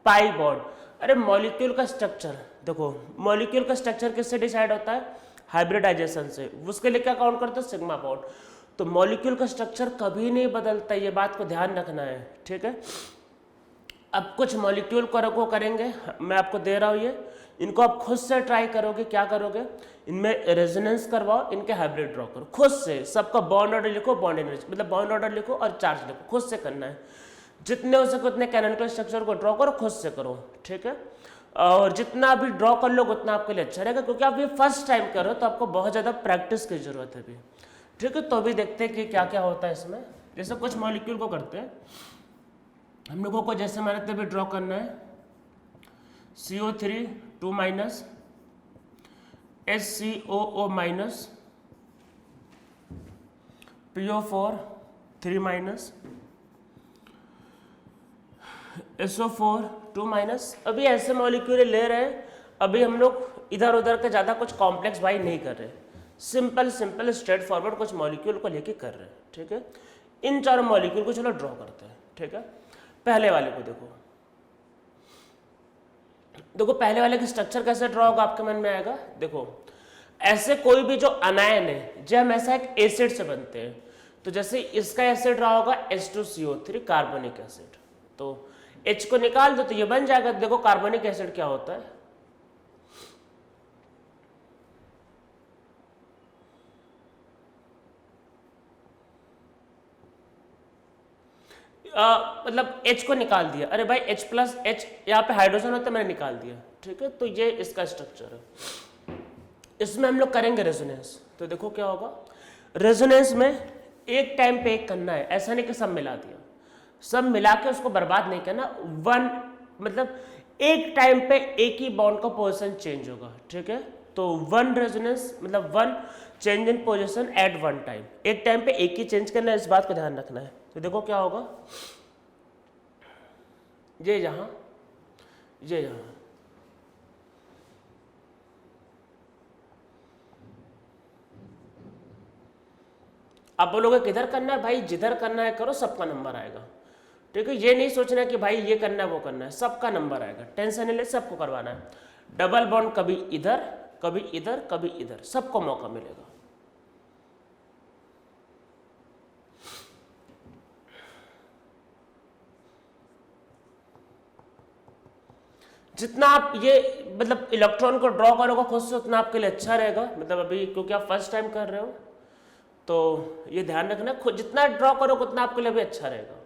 A: पाई बॉन्ड। अरे मॉलिक्यूल का स्ट्रक्चर देखो, मॉलिक्यूल का स्ट्रक्चर किससे डिसाइड होता है, हाइब्रिडाइजेशन से, उसके लिए क्या काउंट करते हो, सिग्मा बॉन्ड। तो मॉलिक्यूल का स्ट्रक्चर कभी नहीं बदलता, ये बात को ध्यान रखना है। ठीक है, अब कुछ मॉलिक्यूल को करेंगे, मैं आपको दे रहा हूँ ये, इनको आप खुद से ट्राई करोगे। क्या करोगे, इनमें रेजोनेंस करवाओ, इनके हाइब्रिड ड्रॉ करो खुद से, सबका बॉन्ड ऑर्डर लिखो, बॉन्ड एनर्जी मतलब बॉन्ड ऑर्डर लिखो और चार्ज लिखो, खुद से करना है। जितने हो सके उतने कैनोनिकल स्ट्रक्चर को ड्रॉ करो, खुद से करो। ठीक है, और जितना भी ड्रॉ कर लो उतना आपके लिए अच्छा रहेगा, क्योंकि आप ये फर्स्ट टाइम करो तो आपको बहुत ज़्यादा प्रैक्टिस की जरूरत है अभी। ठीक है, तो अभी देखते हैं कि क्या क्या होता है इसमें। जैसे कुछ मॉलिक्यूल को करते हैं हम लोगों को, जैसे मैंने भी ड्रॉ करना है CO3 2 minus HCOO minus PO4 3 minus SO4 2 minus. अभी ऐसे मॉलिक्यूल ले रहे हैं, अभी हम लोग इधर उधर का ज़्यादा कुछ कॉम्प्लेक्स बाई नहीं कर रहे, सिंपल सिंपल स्ट्रेट फॉरवर्ड कुछ मॉलिक्यूल को लेके कर रहे हैं। ठीक है, इन चारों मॉलिक्यूल को चलो ड्रॉ करते हैं। ठीक है, पहले वाले को देखो पहले वाले का स्ट्रक्चर कैसे ड्रॉ होगा आपके मन में आएगा। देखो ऐसे कोई भी जो अनायन है जो हम ऐसा एक एसिड से बनते हैं, तो जैसे इसका एसिड रहा होगा H2CO3 कार्बोनिक एसिड, तो H को निकाल दो तो ये बन जाएगा। देखो कार्बोनिक एसिड क्या होता है, मतलब H को निकाल दिया, अरे भाई H प्लस H यहाँ पे हाइड्रोजन होता है, मैंने निकाल दिया। ठीक है, तो ये इसका स्ट्रक्चर है। इसमें हम लोग करेंगे रेजोनेंस, तो देखो क्या होगा, रेजोनेंस में एक टाइम पे एक करना है, ऐसा नहीं कि सब मिला दिया, सब मिला के उसको बर्बाद नहीं करना। वन मतलब एक टाइम पे एक ही बॉन्ड का पोजीशन चेंज होगा। ठीक है, तो वन रेजोनेंस मतलब one change in position at one time, एक टाइम पे एक ही चेंज करना है, इस बात को ध्यान रखना है। तो देखो क्या होगा, ये यहां ये यहां, आप बोलोगे किधर करना है, भाई जिधर करना है करो, सबका नंबर आएगा। ठीक है, ये नहीं सोचना कि भाई ये करना है वो करना है, सबका नंबर आएगा, टेंशन नहीं ले, सबको करवाना है। डबल बॉन्ड कभी इधर कभी इधर कभी इधर, सबको मौका मिलेगा। जितना आप ये मतलब इलेक्ट्रॉन को ड्रॉ करोगे खुद से उतना आपके लिए अच्छा रहेगा, मतलब अभी क्योंकि आप फर्स्ट टाइम कर रहे हो तो ये ध्यान रखना, खुद जितना ड्रॉ करोगे उतना आपके लिए भी अच्छा रहेगा।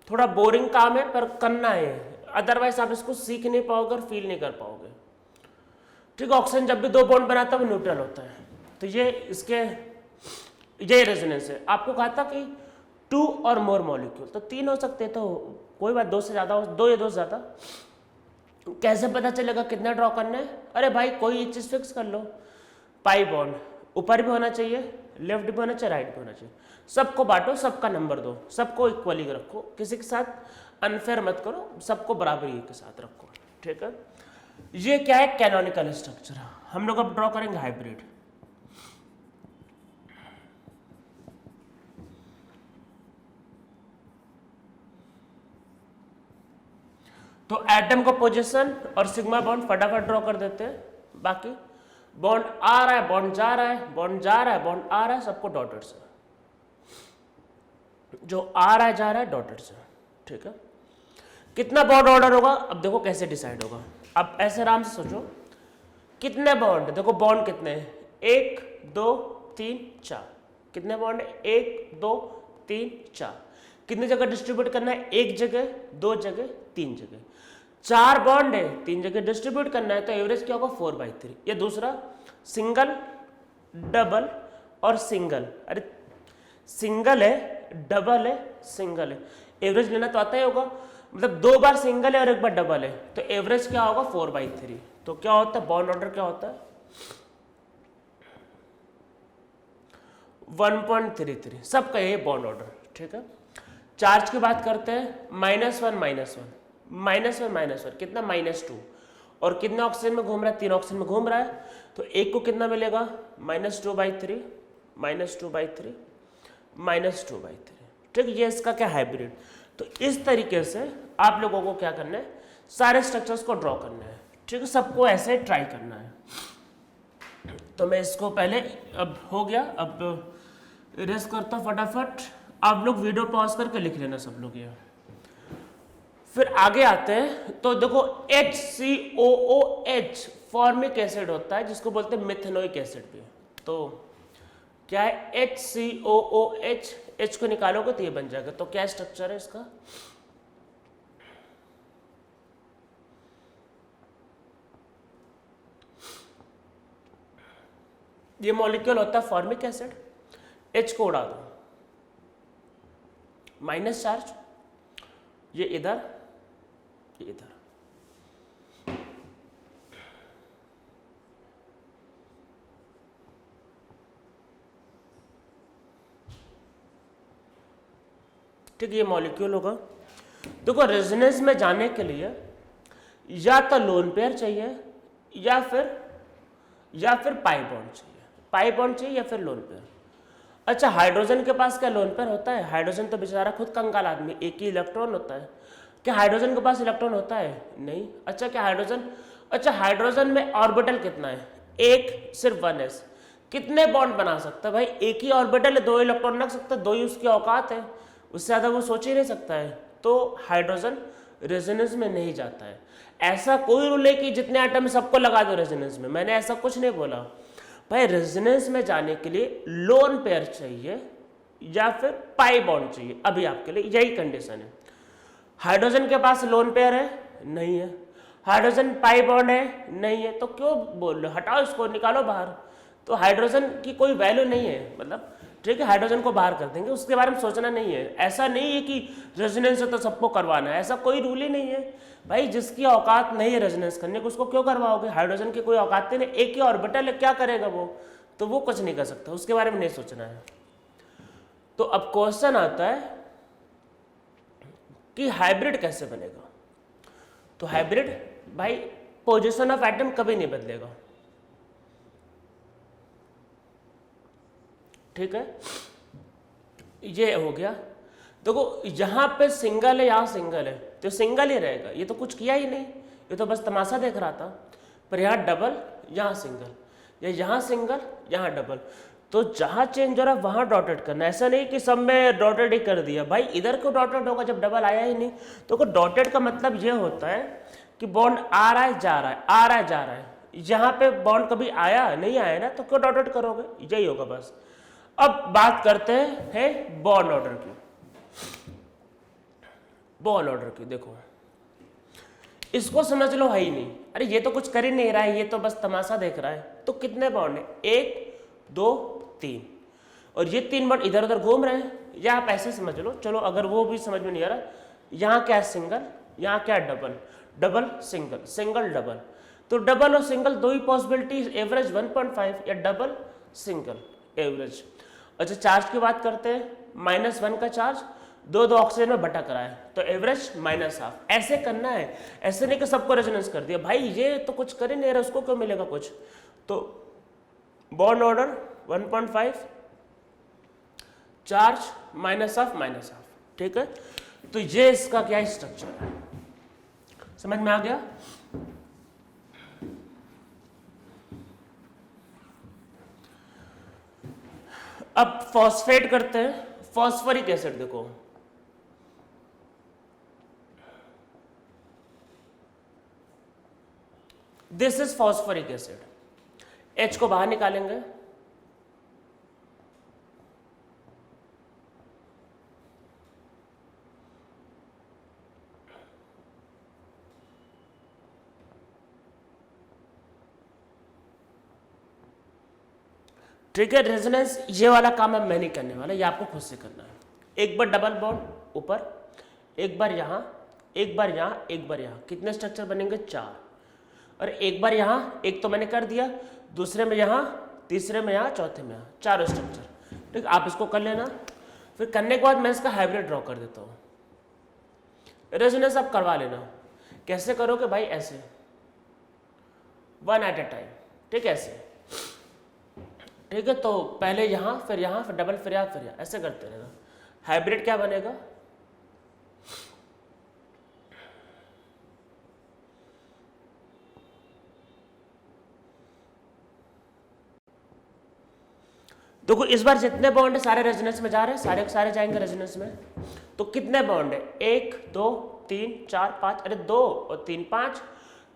A: थोड़ा बोरिंग काम है पर करना है, अदरवाइज आप इसको सीख नहीं पाओगे और फील नहीं कर पाओगे। ठीक है, ऑक्सीजन जब भी दो बॉन्ड बनाता है वो न्यूट्रल होता है, तो ये इसके ये रेजोनेंस है। आपको कहा था कि 2 और मोर मॉलिक्यूल, तो 3 हो सकते हैं, तो कोई बात 2 से ज़्यादा हो, 2 या 2 से ज़्यादा। कैसे पता चलेगा कितना ड्रॉ करना है? अरे भाई कोई एक चीज़ फिक्स कर लो, पाई बॉन्ड ऊपर भी होना चाहिए, लेफ्ट भी होना चाहिए, राइट भी होना चाहिए। सबको बांटो, सबका नंबर दो, सबको इक्वली रखो, किसी के साथ अनफेयर मत करो, सबको बराबरी के साथ रखो। ठीक है, ये क्या है? Canonical structure. हम लोग अब ड्रॉ करेंगे हाइब्रिड। तो एटम का पोजीशन और सिग्मा बॉन्ड फटाफट ड्रॉ कर देते हैं। बाकी बॉन्ड आ रहा है, बॉन्ड जा रहा है, बॉन्ड जा रहा है, बॉन्ड आ रहा है, सबको डॉटेड से, जो आ रहा है जा रहा है डॉटेड से। ठीक है, कितना बॉन्ड ऑर्डर होगा? अब देखो कैसे डिसाइड होगा। अब ऐसे आराम से सोचो, कितने बॉन्ड, देखो बॉन्ड कितने हैं, 1 2 3 4। कितने बॉन्ड है? 1 2 3 4। कितनी जगह डिस्ट्रीब्यूट करना है? 1 जगह, 2 जगह, 3 जगह। 4 बॉन्ड है, 3 जगह डिस्ट्रीब्यूट करना है, तो एवरेज क्या होगा? 4/3। ये दूसरा सिंगल, डबल और सिंगल। अरे सिंगल है, डबल है, सिंगल है, एवरेज लेना तो आता ही होगा। मतलब 2 बार सिंगल है और 1 बार डबल है, तो एवरेज क्या होगा? 4/3। तो क्या होता है? बॉन्ड ऑर्डर क्या होता है? 1.33। सबका ये बॉन्ड ऑर्डर। ठीक है, चार्ज की बात करते हैं, -1 -1 कितना? -2। और कितने ऑक्सीजन में घूम रहा है? 3 ऑक्सीजन में घूम रहा है, तो एक को कितना मिलेगा? -2/3 -2/3 -2/3। ठीक है, ये इसका क्या? हाइब्रिड। तो इस तरीके से आप लोगों को क्या करना है? सारे स्ट्रक्चर्स को ड्रॉ करना है। ठीक है, सबको ऐसे ट्राई करना है। तो मैं इसको पहले, अब हो गया, अब इरेज करता हूँ फटाफट। आप लोग वीडियो पॉज करके लिख लेना सब लोग ये। फिर आगे आते हैं, तो देखो HCOOH फॉर्मिक एसिड होता है, जिसको बोलते हैं मिथेनोइक एसिड भी। तो क्या है? HCOOH, H को निकालोगे तो ये बन जाएगा। तो क्या स्ट्रक्चर है इसका? ये मॉलिक्यूल होता है फॉर्मिक एसिड। H को उड़ा दो, माइनस चार्ज, ये इधर, ये इधर। ठीक है, ये मॉलिक्यूल होगा। देखो रेजोनेंस में जाने के लिए या तो लोन पेयर चाहिए या फिर पाई बॉन्ड चाहिए। पाई बॉन्ड चाहिए या फिर लोन पेयर। अच्छा, हाइड्रोजन के पास क्या लोन पेयर होता है? हाइड्रोजन तो बेचारा खुद कंगाल आदमी, एक ही इलेक्ट्रॉन होता है। क्या हाइड्रोजन के पास इलेक्ट्रॉन होता है? नहीं। अच्छा, क्या हाइड्रोजन में ऑर्बिटल कितना है? एक, सिर्फ 1s। कितने बॉन्ड बना सकता है भाई? एक ही ऑर्बिटल है, 2 इलेक्ट्रॉन रख सकता है, 2 ही उसकी औकात है, उससे ज़्यादा वो सोच ही नहीं सकता है। तो हाइड्रोजन रेजोनेंस में नहीं जाता है। ऐसा कोई रूल है कि जितने एटम सबको लगा दो रेजोनेंस में, मैंने ऐसा कुछ नहीं बोला भाई। रेजोनेंस में जाने के लिए लोन पेयर चाहिए या फिर पाई बॉन्ड चाहिए। अभी आपके लिए यही कंडीशन है। हाइड्रोजन के पास लोन पेयर है? नहीं है। हाइड्रोजन पाई बॉन्ड है? नहीं है। तो क्यों बोल रहे हो? हटाओ इसको, निकालो बाहर। तो हाइड्रोजन की कोई वैल्यू नहीं है, मतलब ठीक है, हाइड्रोजन को बाहर कर देंगे, उसके बारे में सोचना नहीं है। ऐसा नहीं है कि रेजोनेंस है तो सबको करवाना है, ऐसा कोई रूल ही नहीं है भाई। जिसकी औकात नहीं है रेजोनेंस करने को, उसको क्यों करवाओगे? हाइड्रोजन की कोई औकात नहीं, एक ही ऑर्बिटल है, क्या करेगा वो? तो वो कुछ नहीं कर सकता, उसके बारे में नहीं सोचना है। तो अब क्वेश्चन आता है कि हाइब्रिड कैसे बनेगा? तो हाइब्रिड भाई पोजीशन ऑफ एटम कभी नहीं बदलेगा। ठीक है, ये हो गया। देखो यहां पे सिंगल है, यहां सिंगल है, तो सिंगल ही रहेगा। ये तो कुछ किया ही नहीं, ये तो बस तमाशा देख रहा था। पर यहाँ डबल, यहाँ सिंगल, या यहाँ सिंगल, यहाँ डबल। तो जहां चेंज हो रहा है वहां डॉटेड करना। ऐसा नहीं कि सब में डॉटेड ही कर दिया भाई, इधर को डॉटेड होगा जब डबल आया ही नहीं। तो डॉटेड का मतलब ये होता है कि बॉन्ड आ रहा है जा रहा है, आ रहा है जा रहा है, यहाँ पे बॉन्ड कभी आया नहीं आया ना, तो क्यों डॉट डॉट करोगे, यही होगा बस। अब बात करते हैं बॉन्ड ऑर्डर की। बॉन्ड ऑर्डर की देखो, इसको समझ लो है ही नहीं, अरे ये तो कुछ कर ही नहीं रहा है, ये तो बस तमाशा देख रहा है। तो कितने बॉन्ड है, 1 2 3, और ये 3 बॉन्ड इधर उधर घूम रहे हैं, या आप ऐसे समझ लो, चलो अगर वो भी समझ में नहीं आ रहा, यहाँ क्या है सिंगल, यहाँ क्या है double, double single, single double, तो डबल और सिंगल दो ही पॉसिबिलिटी, एवरेज 1.5 या डबल सिंगल एवरेज। अच्छा चार्ज की बात करते हैं, -1 का चार्ज, दो ऑक्सीजन में भटक रहा है, तो एवरेज -12। ऐसे करना है, ऐसे नहीं कि सबको रेजोनेंस कर दिया, भाई ये तो कुछ कर ही नहीं रहा, उसको क्यों मिलेगा कुछ। तो बॉन्ड ऑर्डर 1.5, चार्ज -12, ठीक है। तो ये इसका क्या स्ट्रक्चर है, समझ में आ गया। अब फॉस्फेट करते हैं, फॉस्फोरिक एसिड देखो, this is phosphoric acid, H को बाहर निकालेंगे, ठीक है। रेजोनेंस ये वाला काम अब मैं नहीं करने वाला, ये आपको खुद से करना है। एक बार डबल बॉन्ड ऊपर, एक बार यहाँ, एक बार यहाँ, एक बार यहाँ, कितने स्ट्रक्चर बनेंगे, 4। और एक बार यहाँ, एक तो मैंने कर दिया, दूसरे में यहाँ, तीसरे में यहाँ, चौथे में यहाँ, 4 स्ट्रक्चर, ठीक। आप इसको कर लेना, फिर करने के बाद मैं इसका हाइब्रिड ड्रॉ कर देता हूँ। रेजोनेंस आप करवा लेना, कैसे करोगे भाई, ऐसे 1 एट ए टाइम, ठीक है, ऐसे, ठीक है। तो पहले यहाँ, फिर डबल, फिर यहाँ, फिर यहाँ, ऐसे करते रहना। हाइब्रिड क्या बनेगा, देखो इस बार जितने बॉन्ड है सारे रेजोनेंस में जा रहे हैं, सारे के सारे जाएंगे रेजोनेंस में। तो कितने बॉन्ड है, 1 2 3 4 5, अरे 2 और 3 5,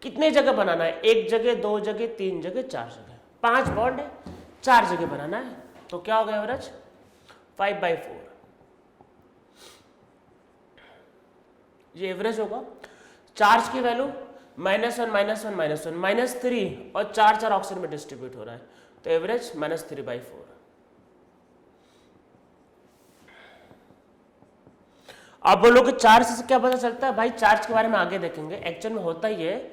A: कितने जगह बनाना है, 1 जगह, 2 जगह, 3 जगह, 4 जगह, 5 बॉन्ड है, 4 जगह बनाना है। तो क्या हो गया एवरेज, 5/4, ये एवरेज होगा। चार्ज की वैल्यू -1 -1 -1 -3, और 4 ऑक्सीजन में डिस्ट्रीब्यूट हो रहा है, तो एवरेज -3/4। आप बोलोगे चार्ज से क्या पता चलता है, भाई चार्ज के बारे में आगे देखेंगे। एक्चुअल में होता ही है,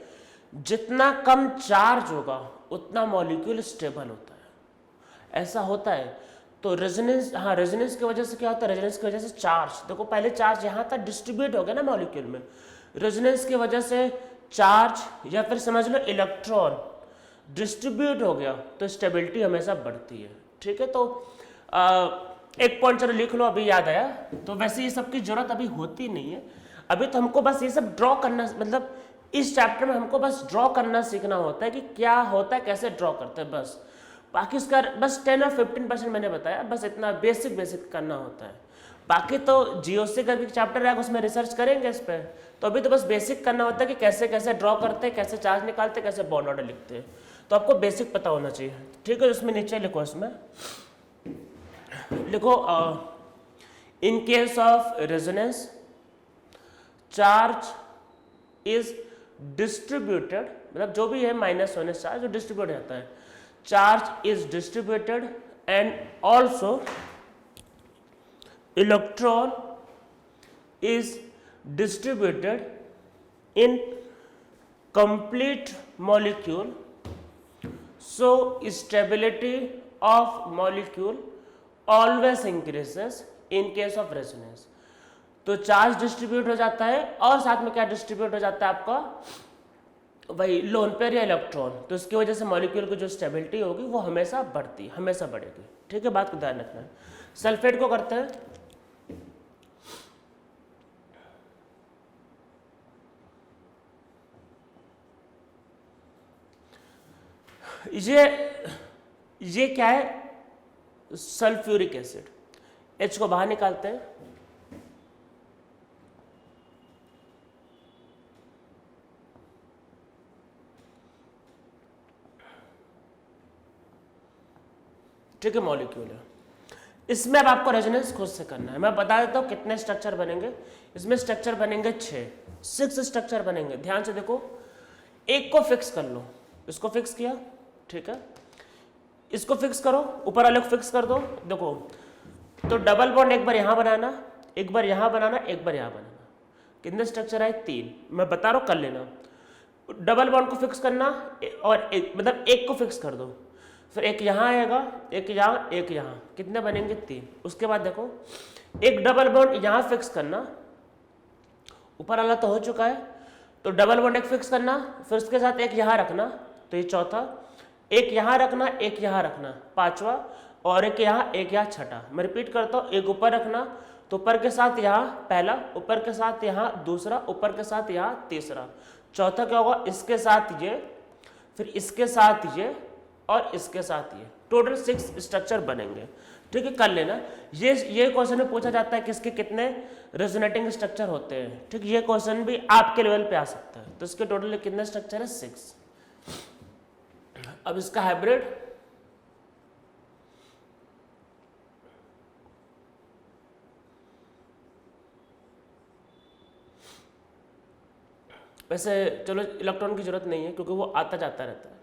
A: जितना कम चार्ज होगा उतना मॉलिक्यूल स्टेबल होता है, ऐसा होता है। तो रेजोनेंस, हाँ रेजोनेंस की वजह से क्या होता है, रेजोनेंस की वजह से चार्ज, देखो पहले चार्ज यहाँ तक डिस्ट्रीब्यूट हो गया ना मॉलिक्यूल में, रेजोनेंस की वजह से चार्ज या फिर समझ लो इलेक्ट्रॉन डिस्ट्रीब्यूट हो गया, तो स्टेबिलिटी हमेशा बढ़ती है, ठीक है। तो एक पॉइंट चलो लिख लो, अभी याद आया। तो वैसे ये सब की जरूरत अभी होती नहीं है, अभी तो हमको बस ये सब ड्रॉ करना, मतलब इस चैप्टर में हमको बस ड्रॉ करना सीखना होता है कि क्या होता है, कैसे ड्रॉ करते हैं, बस। बाकी इसका बस 10 और 15% मैंने बताया, बस इतना बेसिक करना होता है। बाकी तो जीओसी का भी चैप्टर रहेगा, उसमें रिसर्च करेंगे इस पर। तो अभी तो बस बेसिक करना होता है कि कैसे कैसे ड्रॉ करते हैं, कैसे चार्ज निकालते हैं, कैसे बॉन्ड ऑर्डर लिखते हैं, तो आपको बेसिक पता होना चाहिए, ठीक है। उसमें नीचे लिखो, इसमें लिखो इन case of resonance charge is distributed, मतलब जो भी है -1 चार्ज जो डिस्ट्रीब्यूट होता है, charge is distributed and also electron is distributed in complete molecule, so stability of molecule always increases in case of resonance। तो चार्ज डिस्ट्रीब्यूट हो जाता है और साथ में क्या डिस्ट्रीब्यूट हो जाता है आपका, वही लोन पेयर या इलेक्ट्रॉन, तो इसकी वजह से मॉलिक्यूल की जो स्टेबिलिटी होगी वो हमेशा बढ़ती, हमेशा बढ़ेगी, ठीक है। बात को ध्यान रखना है। सल्फेट को करते हैं, ये क्या है, सल्फ्यूरिक एसिड, H को बाहर निकालते हैं, ठीक है, मॉलिक्यूल है। इसमें अब आपको रेजोनेंस खुद से करना है। मैं बता देता हूँ कितने स्ट्रक्चर बनेंगे। इसमें स्ट्रक्चर बनेंगे 6 स्ट्रक्चर बनेंगे। ध्यान से देखो, एक को फिक्स कर लो, इसको फिक्स किया, ठीक है, इसको फिक्स करो, ऊपर वाले को फिक्स कर दो। देखो तो डबल बॉन्ड एक बार यहाँ बनाना, एक बार यहाँ बनाना, एक बार यहाँ बनाना, कितने स्ट्रक्चर आए? 3। मैं बता रहा हूँ, कर लेना। डबल बॉन्ड को फिक्स करना और एक मतलब एक को फिक्स कर दो, फिर एक यहाँ आएगा, एक यहाँ, एक यहाँ, कितने बनेंगे? 3। उसके बाद देखो एक डबल बॉन्ड यहाँ फिक्स करना, ऊपर वाला तो हो चुका है, तो डबल बॉन्ड एक फिक्स करना, फिर उसके साथ एक यहाँ रखना, तो ये चौथा, एक यहाँ रखना, एक यहाँ रखना, 5वां, और एक यहाँ छठा। मैं रिपीट करता हूँ, एक ऊपर रखना, तो ऊपर के साथ यहाँ पहला, ऊपर के साथ यहाँ दूसरा, ऊपर के साथ यहाँ तीसरा, चौथा क्या होगा? इसके साथ ये, फिर इसके साथ ये, और इसके साथ ये, टोटल 6 स्ट्रक्चर बनेंगे। ठीक है, कर लेना। ये क्वेश्चन में पूछा जाता है कि इसके कितने रेजोनेटिंग स्ट्रक्चर होते हैं। ठीक, ये क्वेश्चन भी आपके लेवल पे आ सकता है। तो इसके टोटल कितने स्ट्रक्चर है? 6। अब इसका हाइब्रिड, वैसे चलो इलेक्ट्रॉन की जरूरत नहीं है क्योंकि वो आता जाता रहता है।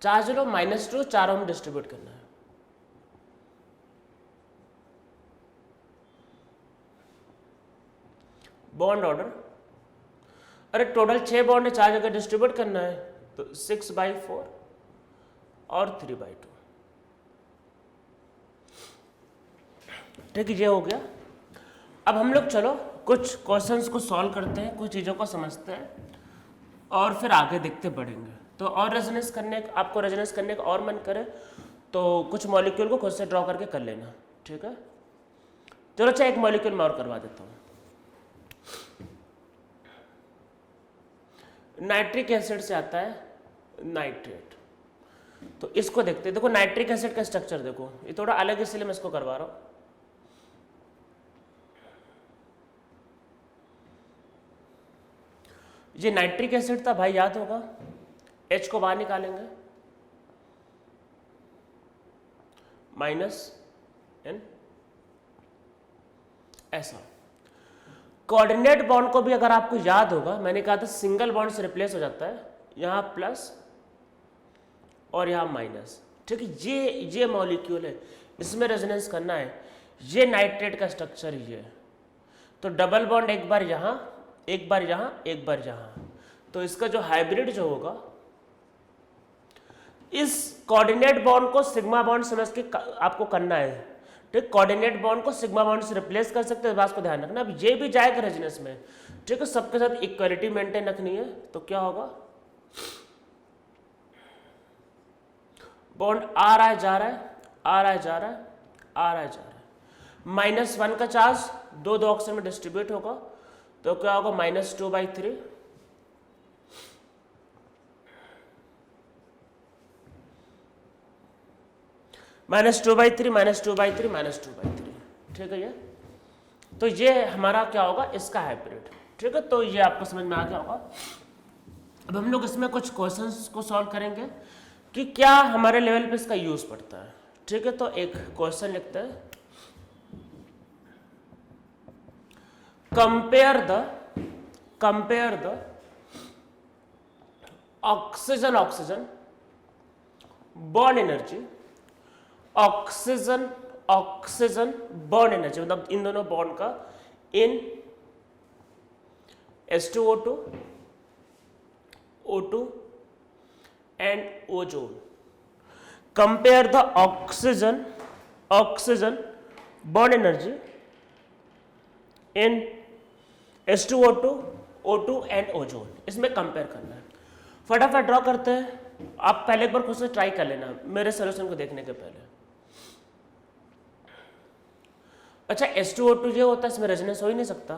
A: चार्ज लो -2 चारों में डिस्ट्रीब्यूट करना है। बॉन्ड ऑर्डर, अरे टोटल 6 बॉन्ड चार्ज अगर डिस्ट्रीब्यूट करना है तो 6/4 और 3/2। ठीक है, ये हो गया। अब हम लोग चलो कुछ क्वेश्चंस को सॉल्व करते हैं, कुछ चीज़ों को समझते हैं और फिर आगे देखते बढ़ेंगे। तो और रेजोनेंस करने, आपको रेजोनेंस करने का और मन करे तो कुछ मॉलिक्यूल को खुद से ड्रॉ करके कर लेना। ठीक है, चलो अच्छा एक मॉलिक्यूल मैं और करवा देता हूँ। नाइट्रिक एसिड से आता है नाइट्रेट, तो इसको देखते हैं। देखो नाइट्रिक एसिड का स्ट्रक्चर देखो, ये थोड़ा अलग इसलिए मैं इसको करवा रहा हूँ। ये नाइट्रिक एसिड था भाई, याद होगा, H को बाहर निकालेंगे, -N, ऐसा। कोऑर्डिनेट बॉन्ड को भी अगर आपको याद होगा, मैंने कहा था सिंगल बॉन्ड से रिप्लेस हो जाता है, यहां प्लस और यहां माइनस। ठीक है, ये मॉलिक्यूल है, इसमें रेजोनेंस करना है। ये नाइट्रेट का स्ट्रक्चर ही है, तो डबल बॉन्ड एक बार यहां, एक बार यहां, एक बार यहां, तो इसका जो हाइब्रिड जो होगा, इस कोऑर्डिनेट बॉन्ड को सिग्मा बॉन्ड समझ के आपको करना है। ठीक, कोऑर्डिनेट बॉन्ड को सिग्मा बॉन्ड से रिप्लेस कर सकते हैं, इस बात को ध्यान रखना। अब ये भी जाएगा रेजोनेंस में। ठीक है, सबके साथ इक्वलिटी मेंटेन रखनी है, तो क्या होगा? बॉन्ड आ रहा है, जा रहा है, आ रहा है, जा रहा है, आ रहा है, जा रहा है। -1 का चार्ज दो ऑक्सीजन में डिस्ट्रीब्यूट होगा, तो क्या होगा? -2/3, -2/3, -2/3, -2/3। ठीक है, ये तो ये हमारा क्या होगा? इसका हाइब्रिड। ठीक है, तो ये आपको समझ में आ गया होगा। अब हम लोग इसमें कुछ क्वेश्चंस को सॉल्व करेंगे कि क्या हमारे लेवल पे इसका यूज पड़ता है। ठीक है, तो एक क्वेश्चन लिखते हैं, compare the oxygen bond energy, oxygen bond energy, मतलब इन दोनों बॉन्ड का, इन H2O2, O2 and ozone. Compare the oxygen bond energy in H2O2, O2 and ozone. इसमें कंपेयर करना है। फटाफट ड्रॉ करते हैं। आप पहले एक बार खुद से ट्राई कर लेना मेरे सोल्यूशन को देखने के पहले। अच्छा, H2O2 जो होता है इसमें रेजोनेंस हो ही नहीं सकता।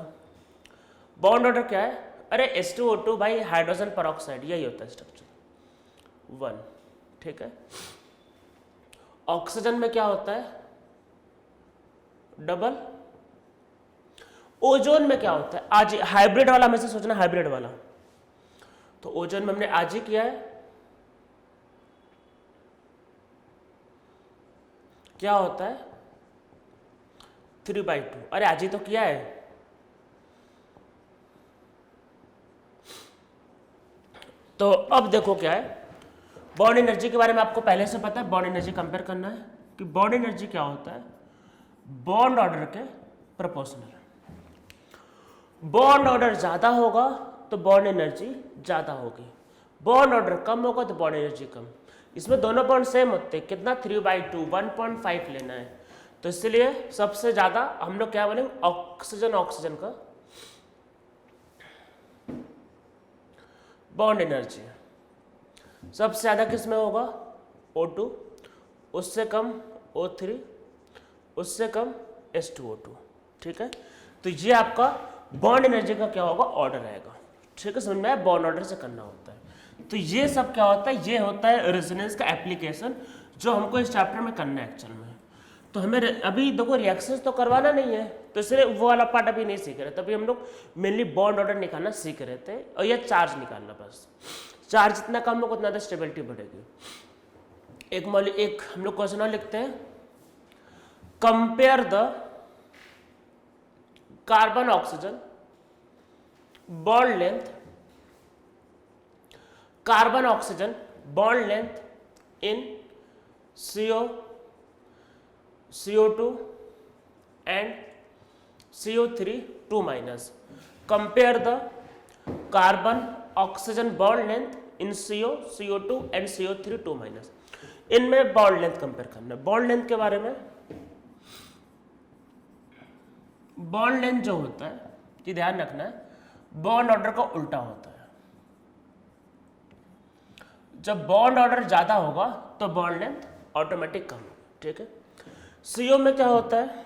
A: बॉन्ड ऑर्डर क्या है? अरे H2O2 भाई हाइड्रोजन परऑक्साइड, यही होता है स्ट्रक्चर 1। ठीक है, ऑक्सीजन में क्या होता है? डबल, ओजोन में क्या होता है, आज हाइब्रिड वाला में से सोचना, हाइब्रिड वाला, तो ओजोन में हमने आज ही किया है, क्या होता है 3/2, अरे आज ही तो किया है। तो अब देखो क्या है, बॉन्ड एनर्जी के बारे में आपको पहले से पता है, बॉन्ड एनर्जी कंपेयर करना है कि बॉन्ड एनर्जी क्या होता है, बॉन्ड ऑर्डर के प्रोपोर्शनल। बॉन्ड ऑर्डर ज्यादा होगा तो बॉन्ड एनर्जी ज्यादा होगी, बॉन्ड ऑर्डर कम होगा तो बॉन्ड एनर्जी कम। इसमें दोनों बॉन्ड सेम होते हैं, कितना 3/2, 1.5 लेना है, तो इसलिए सबसे ज्यादा हम लोग क्या बोलेंगे, ऑक्सीजन, ऑक्सीजन का बॉन्ड एनर्जी सबसे ज्यादा किस में होगा, O2, उससे कम O3, उससे कम H2O2, ठीक है। तो ये आपका बॉन्ड एनर्जी का क्या होगा, ऑर्डर रहेगा, ठीक है, समझ में आया, बॉन्ड ऑर्डर से करना होता है। तो ये सब क्या होता है, ये होता है रेजोनेंस का एप्लीकेशन जो हमको इस चैप्टर में करना है एक्चुअल में। तो हमें अभी देखो रिएक्शंस तो करवाना नहीं है, तो इसलिए वो वाला पार्ट अभी नहीं सीख रहे, तभी हम लोग मेनली बॉन्ड ऑर्डर निकालना सीख रहे थे, और यह चार्ज निकालना, बस चार्ज जितना कम होगा उतना स्टेबिलिटी बढ़ेगी। एक हम लोग क्वेश्चन और लिखते हैं, compare the carbon oxygen bond length, carbon oxygen bond length in CO2 and CO3 2-, compare the carbon oxygen bond length in CO2 and CO3 2-। इनमें बॉन्ड लेंथ कंपेयर करना है। बॉन्ड लेंथ के बारे में, बॉन्ड लेंथ जो होता है ये ध्यान रखना है, बॉन्ड ऑर्डर का उल्टा होता है। जब बॉन्ड ऑर्डर ज्यादा होगा तो बॉन्ड लेंथ ऑटोमेटिक कम होगा, ठीक है। सीओ में क्या होता है,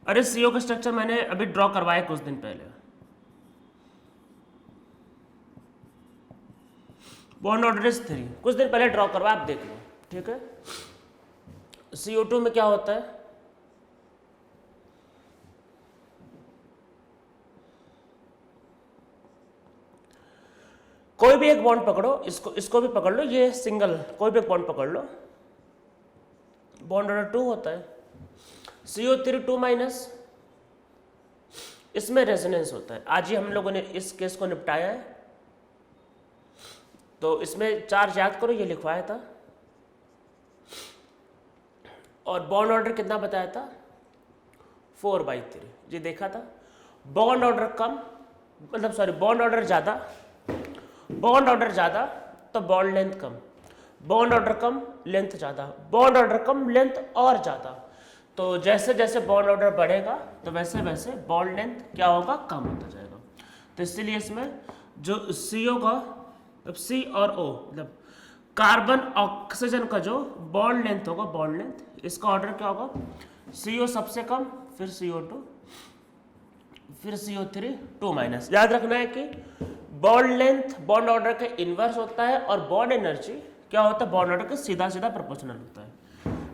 A: अरे सीओ का स्ट्रक्चर मैंने अभी ड्रॉ करवाया कुछ दिन पहले, बॉन्ड ऑर्डर इज 3, कुछ दिन पहले ड्रॉ करवाया, आप देख लो, ठीक है। CO2 में क्या होता है, कोई भी एक बॉन्ड पकड़ो, इसको भी पकड़ लो, ये सिंगल कोई भी एक बॉन्ड पकड़ लो, बॉन्ड ऑर्डर 2 होता है, CO3 2-, इसमें रेजोनेंस होता है। आज ही हम लोगों ने इस केस को निपटाया है, तो इसमें चार्ज याद करो, ये लिखवाया था, और बॉन्ड ऑर्डर कितना बताया था, 4/3, ये देखा था। बॉन्ड ऑर्डर कम, मतलब सॉरी, बॉन्ड ऑर्डर ज्यादा, बॉन्ड ऑर्डर ज्यादा तो बॉन्ड लेंथ कम, बॉन्ड ऑर्डर कम लेंथ ज्यादा, बॉन्ड ऑर्डर कम लेंथ और ज्यादा। तो जैसे जैसे बॉन्ड ऑर्डर बढ़ेगा तो वैसे वैसे बॉन्ड लेंथ क्या होगा, कम होता जाएगा। तो इसीलिए इसमें जो CO का, मतलब C और O, मतलब कार्बन ऑक्सीजन का जो बॉन्ड लेंथ होगा, बॉन्ड लेंथ, इसका ऑर्डर क्या होगा, CO सबसे कम, फिर CO2, फिर CO3 2-। याद रखना है कि बॉन्ड लेंथ बॉन्ड ऑर्डर के इनवर्स होता है, और बॉन्ड एनर्जी क्या होता है, बॉन्ड ऑर्डर के सीधा सीधा प्रोपोर्शनल होता है,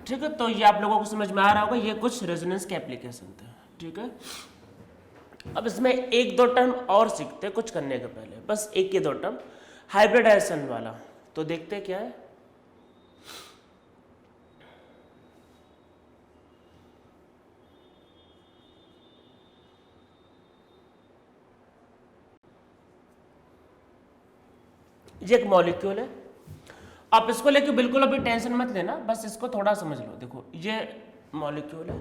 A: ठीक है। तो ये आप लोगों को समझ में आ रहा होगा, ये कुछ रेजोनेंस के एप्लीकेशन थे, ठीक है। अब इसमें 1-2 टर्म और सीखते हैं कुछ करने के पहले, बस 1 या 2 टर्म हाइब्रिडाइजेशन वाला, तो देखते क्या है। ये एक मॉलिक्यूल है, आप इसको लेके बिल्कुल अभी टेंशन मत लेना, बस इसको थोड़ा समझ लो। देखो ये मॉलिक्यूल है,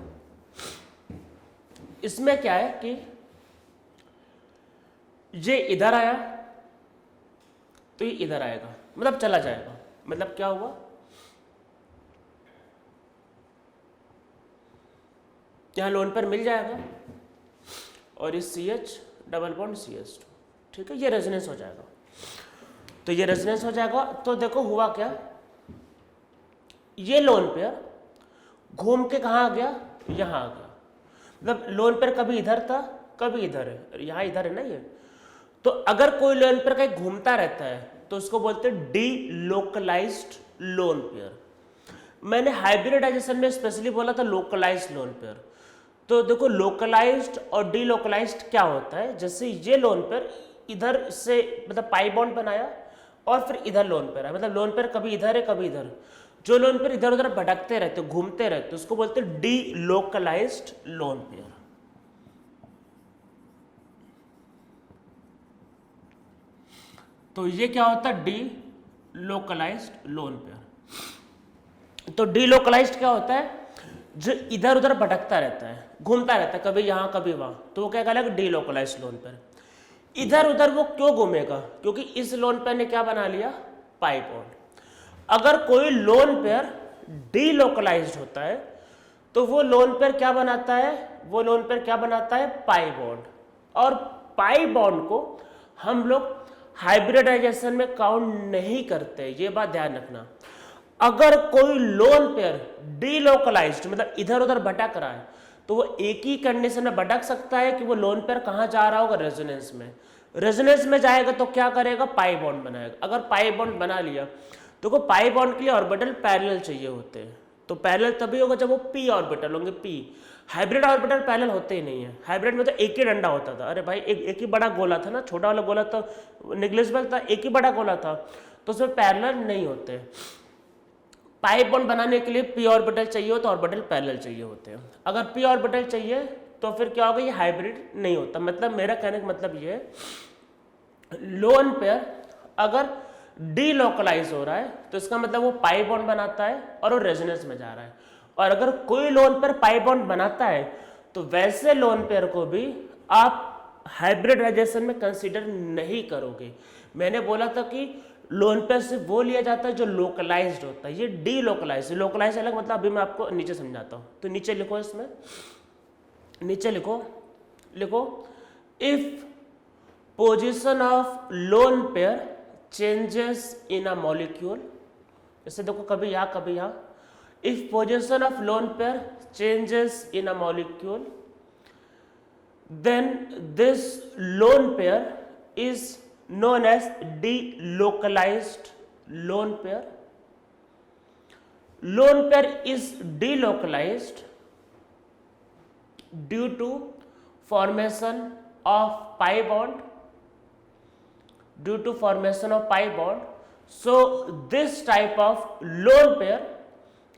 A: इसमें क्या है कि ये इधर आया तो ये इधर आएगा, मतलब चला जाएगा, मतलब क्या हुआ, यहां लोन पर मिल जाएगा, और इस CH डबल बॉन्ड CH2, ठीक है, ये रेजोनेंस हो जाएगा। तो ये रेजोनेंस हो जाएगा, तो देखो हुआ क्या, ये लोन पेयर घूम के कहाँ आ गया, यहाँ आ गया, मतलब लोन पेयर कभी इधर था कभी इधर है, यहाँ इधर है ना ये। तो अगर कोई लोन पेयर कहीं घूमता रहता है तो उसको बोलते हैं डीलोकलाइज्ड लोन पेयर। मैंने हाइब्रिडाइजेशन में स्पेशली बोला था लोकलाइज्ड लोन पेयर, तो देखो लोकलाइज्ड और डीलोकलाइज्ड क्या होता है, जैसे ये लोन पेयर इधर से मतलब पाई बॉन्ड बनाया और फिर इधर लोन पेयर है, मतलब लोन पेयर कभी इधर है कभी इधर, जो लोन पेयर इधर उधर भटकते रहते घूमते रहते उसको बोलते हैं डीलोकलाइज्ड लोन पेयर। तो ये क्या होता है, डीलोकलाइज्ड लोन पेयर। तो डीलोकलाइज्ड क्या होता है, जो इधर उधर भटकता रहता है घूमता रहता है कभी यहाँ कभी वहां, तो वो क्या कहलाएगा, डीलोकलाइज्ड लोन पेयर। इधर उधर वो क्यों घूमेगा, क्योंकि इस लोन पेयर ने क्या बना लिया, पाई बॉन्ड। अगर कोई लोन पेयर डीलोकलाइज्ड होता है तो वो लोन पेयर क्या बनाता है, वो लोन पेयर क्या बनाता है, पाई बॉन्ड। और पाई बॉन्ड को हम लोग हाइब्रिडाइजेशन में काउंट नहीं करते, ये बात ध्यान रखना। अगर कोई लोन पेयर डीलोकलाइज्ड मतलब इधर उधर भटक रहा है तो वो एक ही कंडीशन में भटक सकता है कि वो लोन पेयर कहां जा रहा होगा, रेजोनेंस में। रेजोनेंस में जाएगा तो क्या करेगा, पाई बॉन्ड बनाएगा। अगर पाई बॉन्ड बना लिया तो को पाई बॉन्ड के लिए ऑर्बिटल पैरेलल चाहिए होते हैं, तो पैरेलल तभी होगा जब वो पी ऑर्बिटल होंगे, पी। हाइब्रिड ऑर्बिटल पैरेलल होते ही नहीं है, हाइब्रिड में तो एक ही डंडा होता था। अरे भाई एक ही बड़ा गोला था ना, छोटा वाला गोला तो निग्लिजिबल था, एक ही बड़ा गोला था, तो उसमें पैरेलल नहीं होते। पाई बॉन्ड बनाने के लिए पी ऑर्बिटल चाहिए हो तो ऑर्बिटल पैरेलल चाहिए होते हैं। अगर पी ऑर्बिटल चाहिए तो फिर क्या होगा, ये हाइब्रिड नहीं होता। मतलब मेरा कहने का मतलब ये है, लोन पेयर अगर डीलोकलाइज हो रहा है तो इसका मतलब वो पाई बॉन्ड बनाता है और वो रेजोनेंस में जा रहा है। और अगर कोई लोन पेयर पाई बॉन्ड बनाता है तो वैसे लोन पेयर को भी आप हाइब्रिडाइजेशन में कंसीडर नहीं करोगे। मैंने बोला था कि लोन पेयर से वो लिया जाता है जो लोकलाइज्ड होता है, ये डीलोकलाइज्ड। लोकलाइज्ड अलग मतलब, अभी मैं आपको नीचे समझाता हूं। तो नीचे लिखो, इसमें नीचे लिखो if position of lone pair changes in a molecule, जैसे देखो कभी यहाँ कभी यहाँ, if position of lone pair changes in a molecule then this lone pair is known as delocalized lone pair. Lone pair is delocalized due to formation of pi bond, so this type of lone pair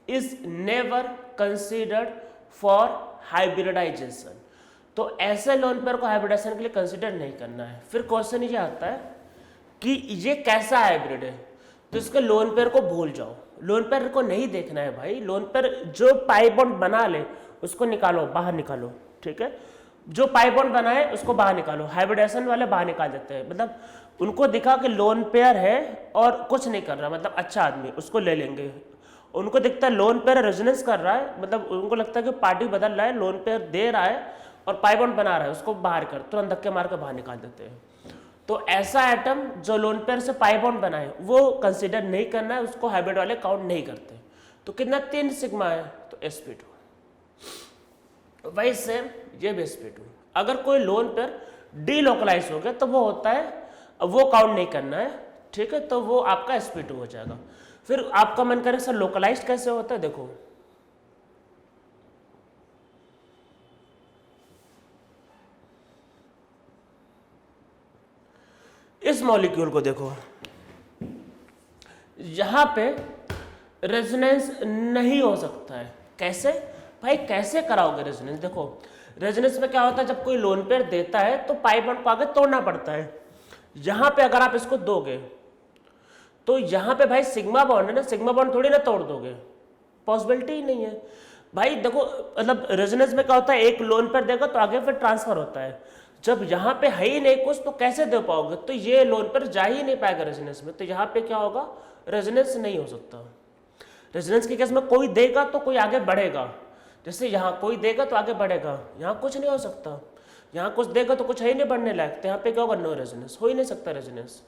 A: is never considered for hybridization. तो ऐसे lone pair को hybridisation के लिए consider नहीं करना है। फिर question ये आता है कि ये कैसा हाइब्रिड है, तो इसके लोन पेयर को भूल जाओ, लोन पेयर को नहीं देखना है भाई। लोन पेयर जो पाई बॉन्ड बना ले उसको निकालो, बाहर निकालो, ठीक है। जो पाई बॉन्ड बनाए उसको बाहर निकालो, हाइब्रिडाइजेशन वाले बाहर निकाल देते हैं। मतलब उनको दिखा कि लोन पेयर है और कुछ नहीं कर रहा, मतलब अच्छा आदमी, उसको ले लेंगे। उनको दिखता है लोन पेयर रेजोनेंस कर रहा है, मतलब उनको लगता है कि पार्टी बदल रहा है, लोन पेयर दे रहा है और पाई बॉन्ड बना रहा है, उसको बाहर कर, तुरंत धक्के मार कर बाहर निकाल देते हैं। तो ऐसा एटम जो लोन पेयर से पाई बॉन्ड बनाए वो कंसीडर नहीं करना है, उसको हाइब्रिड वाले काउंट नहीं करते। तो कितना 3 सिग्मा है, तो sp2। वही सेम ये भी sp2। अगर कोई लोन पेयर डीलोकलाइज हो गया तो वो होता है, वो काउंट नहीं करना है, ठीक है, तो वो आपका sp2 हो जाएगा। फिर आपका मन करे सर लोकलाइज कैसे होता है, देखो इस मॉलिक्यूल को देखो, यहां पे रेजोनेंस नहीं हो सकता है। कैसे भाई, कैसे कराओगे रेजोनेंस? देखो रेजोनेंस में क्या होता है, जब कोई लोन पेयर देता है तो पाई बॉन्ड को आगे तोड़ना पड़ता है। यहां पे अगर आप इसको दोगे तो यहां पे भाई सिग्मा बॉन्ड है ना, सिग्मा बॉन्ड थोड़ी ना तोड़ दोगे, पॉसिबिलिटी ही नहीं है भाई। देखो मतलब रेजोनेंस में क्या होता है, एक लोन पेयर देगा तो आगे फिर ट्रांसफर होता है। जब यहाँ पे है ही नहीं कुछ तो कैसे दे पाओगे, तो ये लोन पर जा ही नहीं पाएगा रेजोनेंस में, तो यहाँ पे क्या होगा, रेजोनेंस नहीं हो सकता। रेजोनेंस के केस में कोई देगा तो कोई आगे बढ़ेगा, जैसे यहाँ कोई देगा तो आगे बढ़ेगा, यहाँ कुछ नहीं हो सकता। यहाँ कुछ देगा तो कुछ है ही नहीं बढ़ने लायक, तो यहाँ पे क्या होगा, नो रेजोनेंस, हो ही नहीं सकता रेजोनेंस।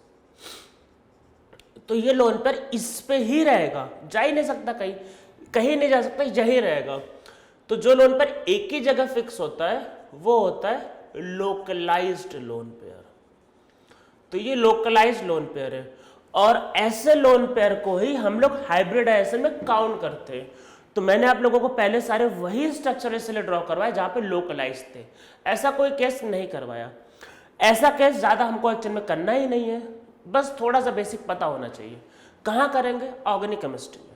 A: तो ये लोन पर इस पे ही रहेगा, जा ही नहीं सकता, कहीं नहीं जा सकता, यही रहेगा। तो जो लोन पर एक ही जगह फिक्स होता है वो होता है लोकलाइज्ड लोन पेयर। तो ये लोकलाइज्ड लोन पेयर है और ऐसे लोन पेयर को ही हम लोग हाइब्रिडाइजेशन में काउंट करते हैं। तो मैंने आप लोगों को पहले सारे वही स्ट्रक्चर इसलिए ड्रॉ करवाए जहां पे लोकलाइज थे, ऐसा कोई केस नहीं करवाया। ऐसा केस ज़्यादा हमको एक्चुअल में करना ही नहीं है, बस थोड़ा सा बेसिक पता होना चाहिए। कहाँ करेंगे? ऑर्गेनिक केमिस्ट्री में।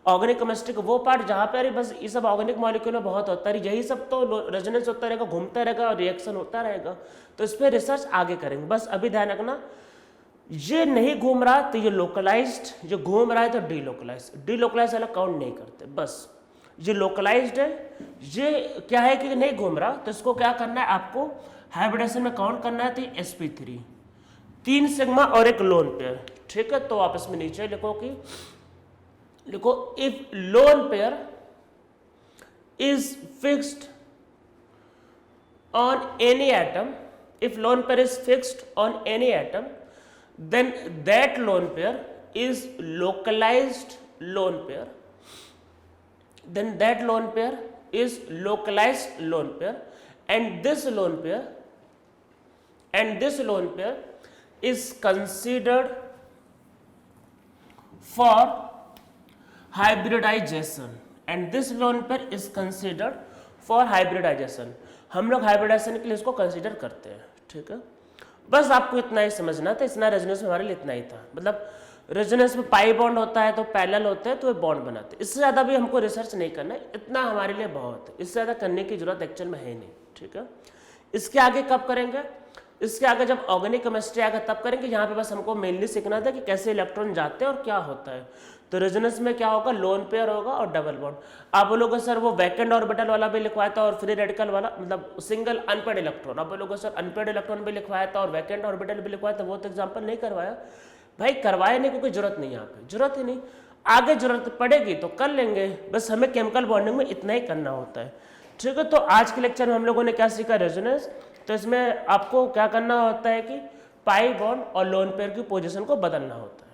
A: ऑर्गेनिक केमिस्ट्री का वो पार्ट जहाँ पे अरे बस ये सब ऑर्गेनिक मॉलिक्यूल में बहुत होता है, यही सब तो रेजोनेंस होता रहेगा, घूमता रहेगा और रिएक्शन होता रहेगा, तो इस पर रिसर्च आगे करेंगे। बस अभी ध्यान रखना, ये नहीं घूम रहा तो ये लोकलाइज्ड, ये घूम रहा है तो डीलोकलाइज्ड। डीलोकलाइज्ड वाला काउंट नहीं करते, बस ये लोकलाइज्ड है। ये क्या है कि नहीं घूम रहा तो इसको क्या करना है, आपको हाइब्रिडेशन में काउंट करना है। तो sp3 3 सिग्मा और एक लोन पेयर, ठीक है। तो आप इसमें नीचे लिखो if loan pair is fixed on any atom, if loan pair is fixed on any atom, then that lone pair is localized lone pair, then that lone pair is localized lone pair, and this lone pair is considered for hybridization, and this lone pair is considered for hybridization। हम लोग hybridisation के लिए इसको consider करते हैं, ठीक है। बस आपको इतना ही समझना था, इतना रेजोनेंस में हमारे लिए इतना ही था। मतलब रेजोनेंस में पाई बॉन्ड होता है तो पैरेलल होते हैं तो ये बॉन्ड बनाते हैं, इससे ज़्यादा भी हमको रिसर्च नहीं करना है, इतना हमारे लिए बहुत है, इससे ज़्यादा करने की जरूरत एक्चुअल में है नहीं, ठीक है। इसके आगे कब करेंगे? इसके आगे जब ऑर्गेनिक केमिस्ट्री आएगा तब करेंगे। यहाँ पे बस हमको मेनली सीखना था कि कैसे इलेक्ट्रॉन जाते हैं और क्या होता है। तो रेजोनेंस में क्या होगा, लोन पेयर होगा और डबल बॉन्ड। आप बोलोगे सर वो वैकेंट ऑर्बिटल वाला भी लिखवाया था और फ्री रेडिकल वाला, मतलब सिंगल अनपेड इलेक्ट्रॉन। आप बोलोगे सर अनपेड इलेक्ट्रॉन भी लिखवाया था और वैकेंट ऑर्बिटल भी लिखवाया था, वो तो एग्जाम्पल नहीं करवाया भाई, करवाया नहीं क्योंकि जरूरत नहीं, यहाँ पे जरूरत ही नहीं, आगे जरूरत पड़ेगी तो कर लेंगे। बस हमें केमिकल बॉन्डिंग में इतना ही करना होता है, ठीक है। तो आज के लेक्चर में हम लोगों ने क्या सीखा, रेजोनेंस। तो इसमें आपको क्या करना होता है कि पाई बॉन्ड और लोन पेयर की पोजीशन को बदलना होता है।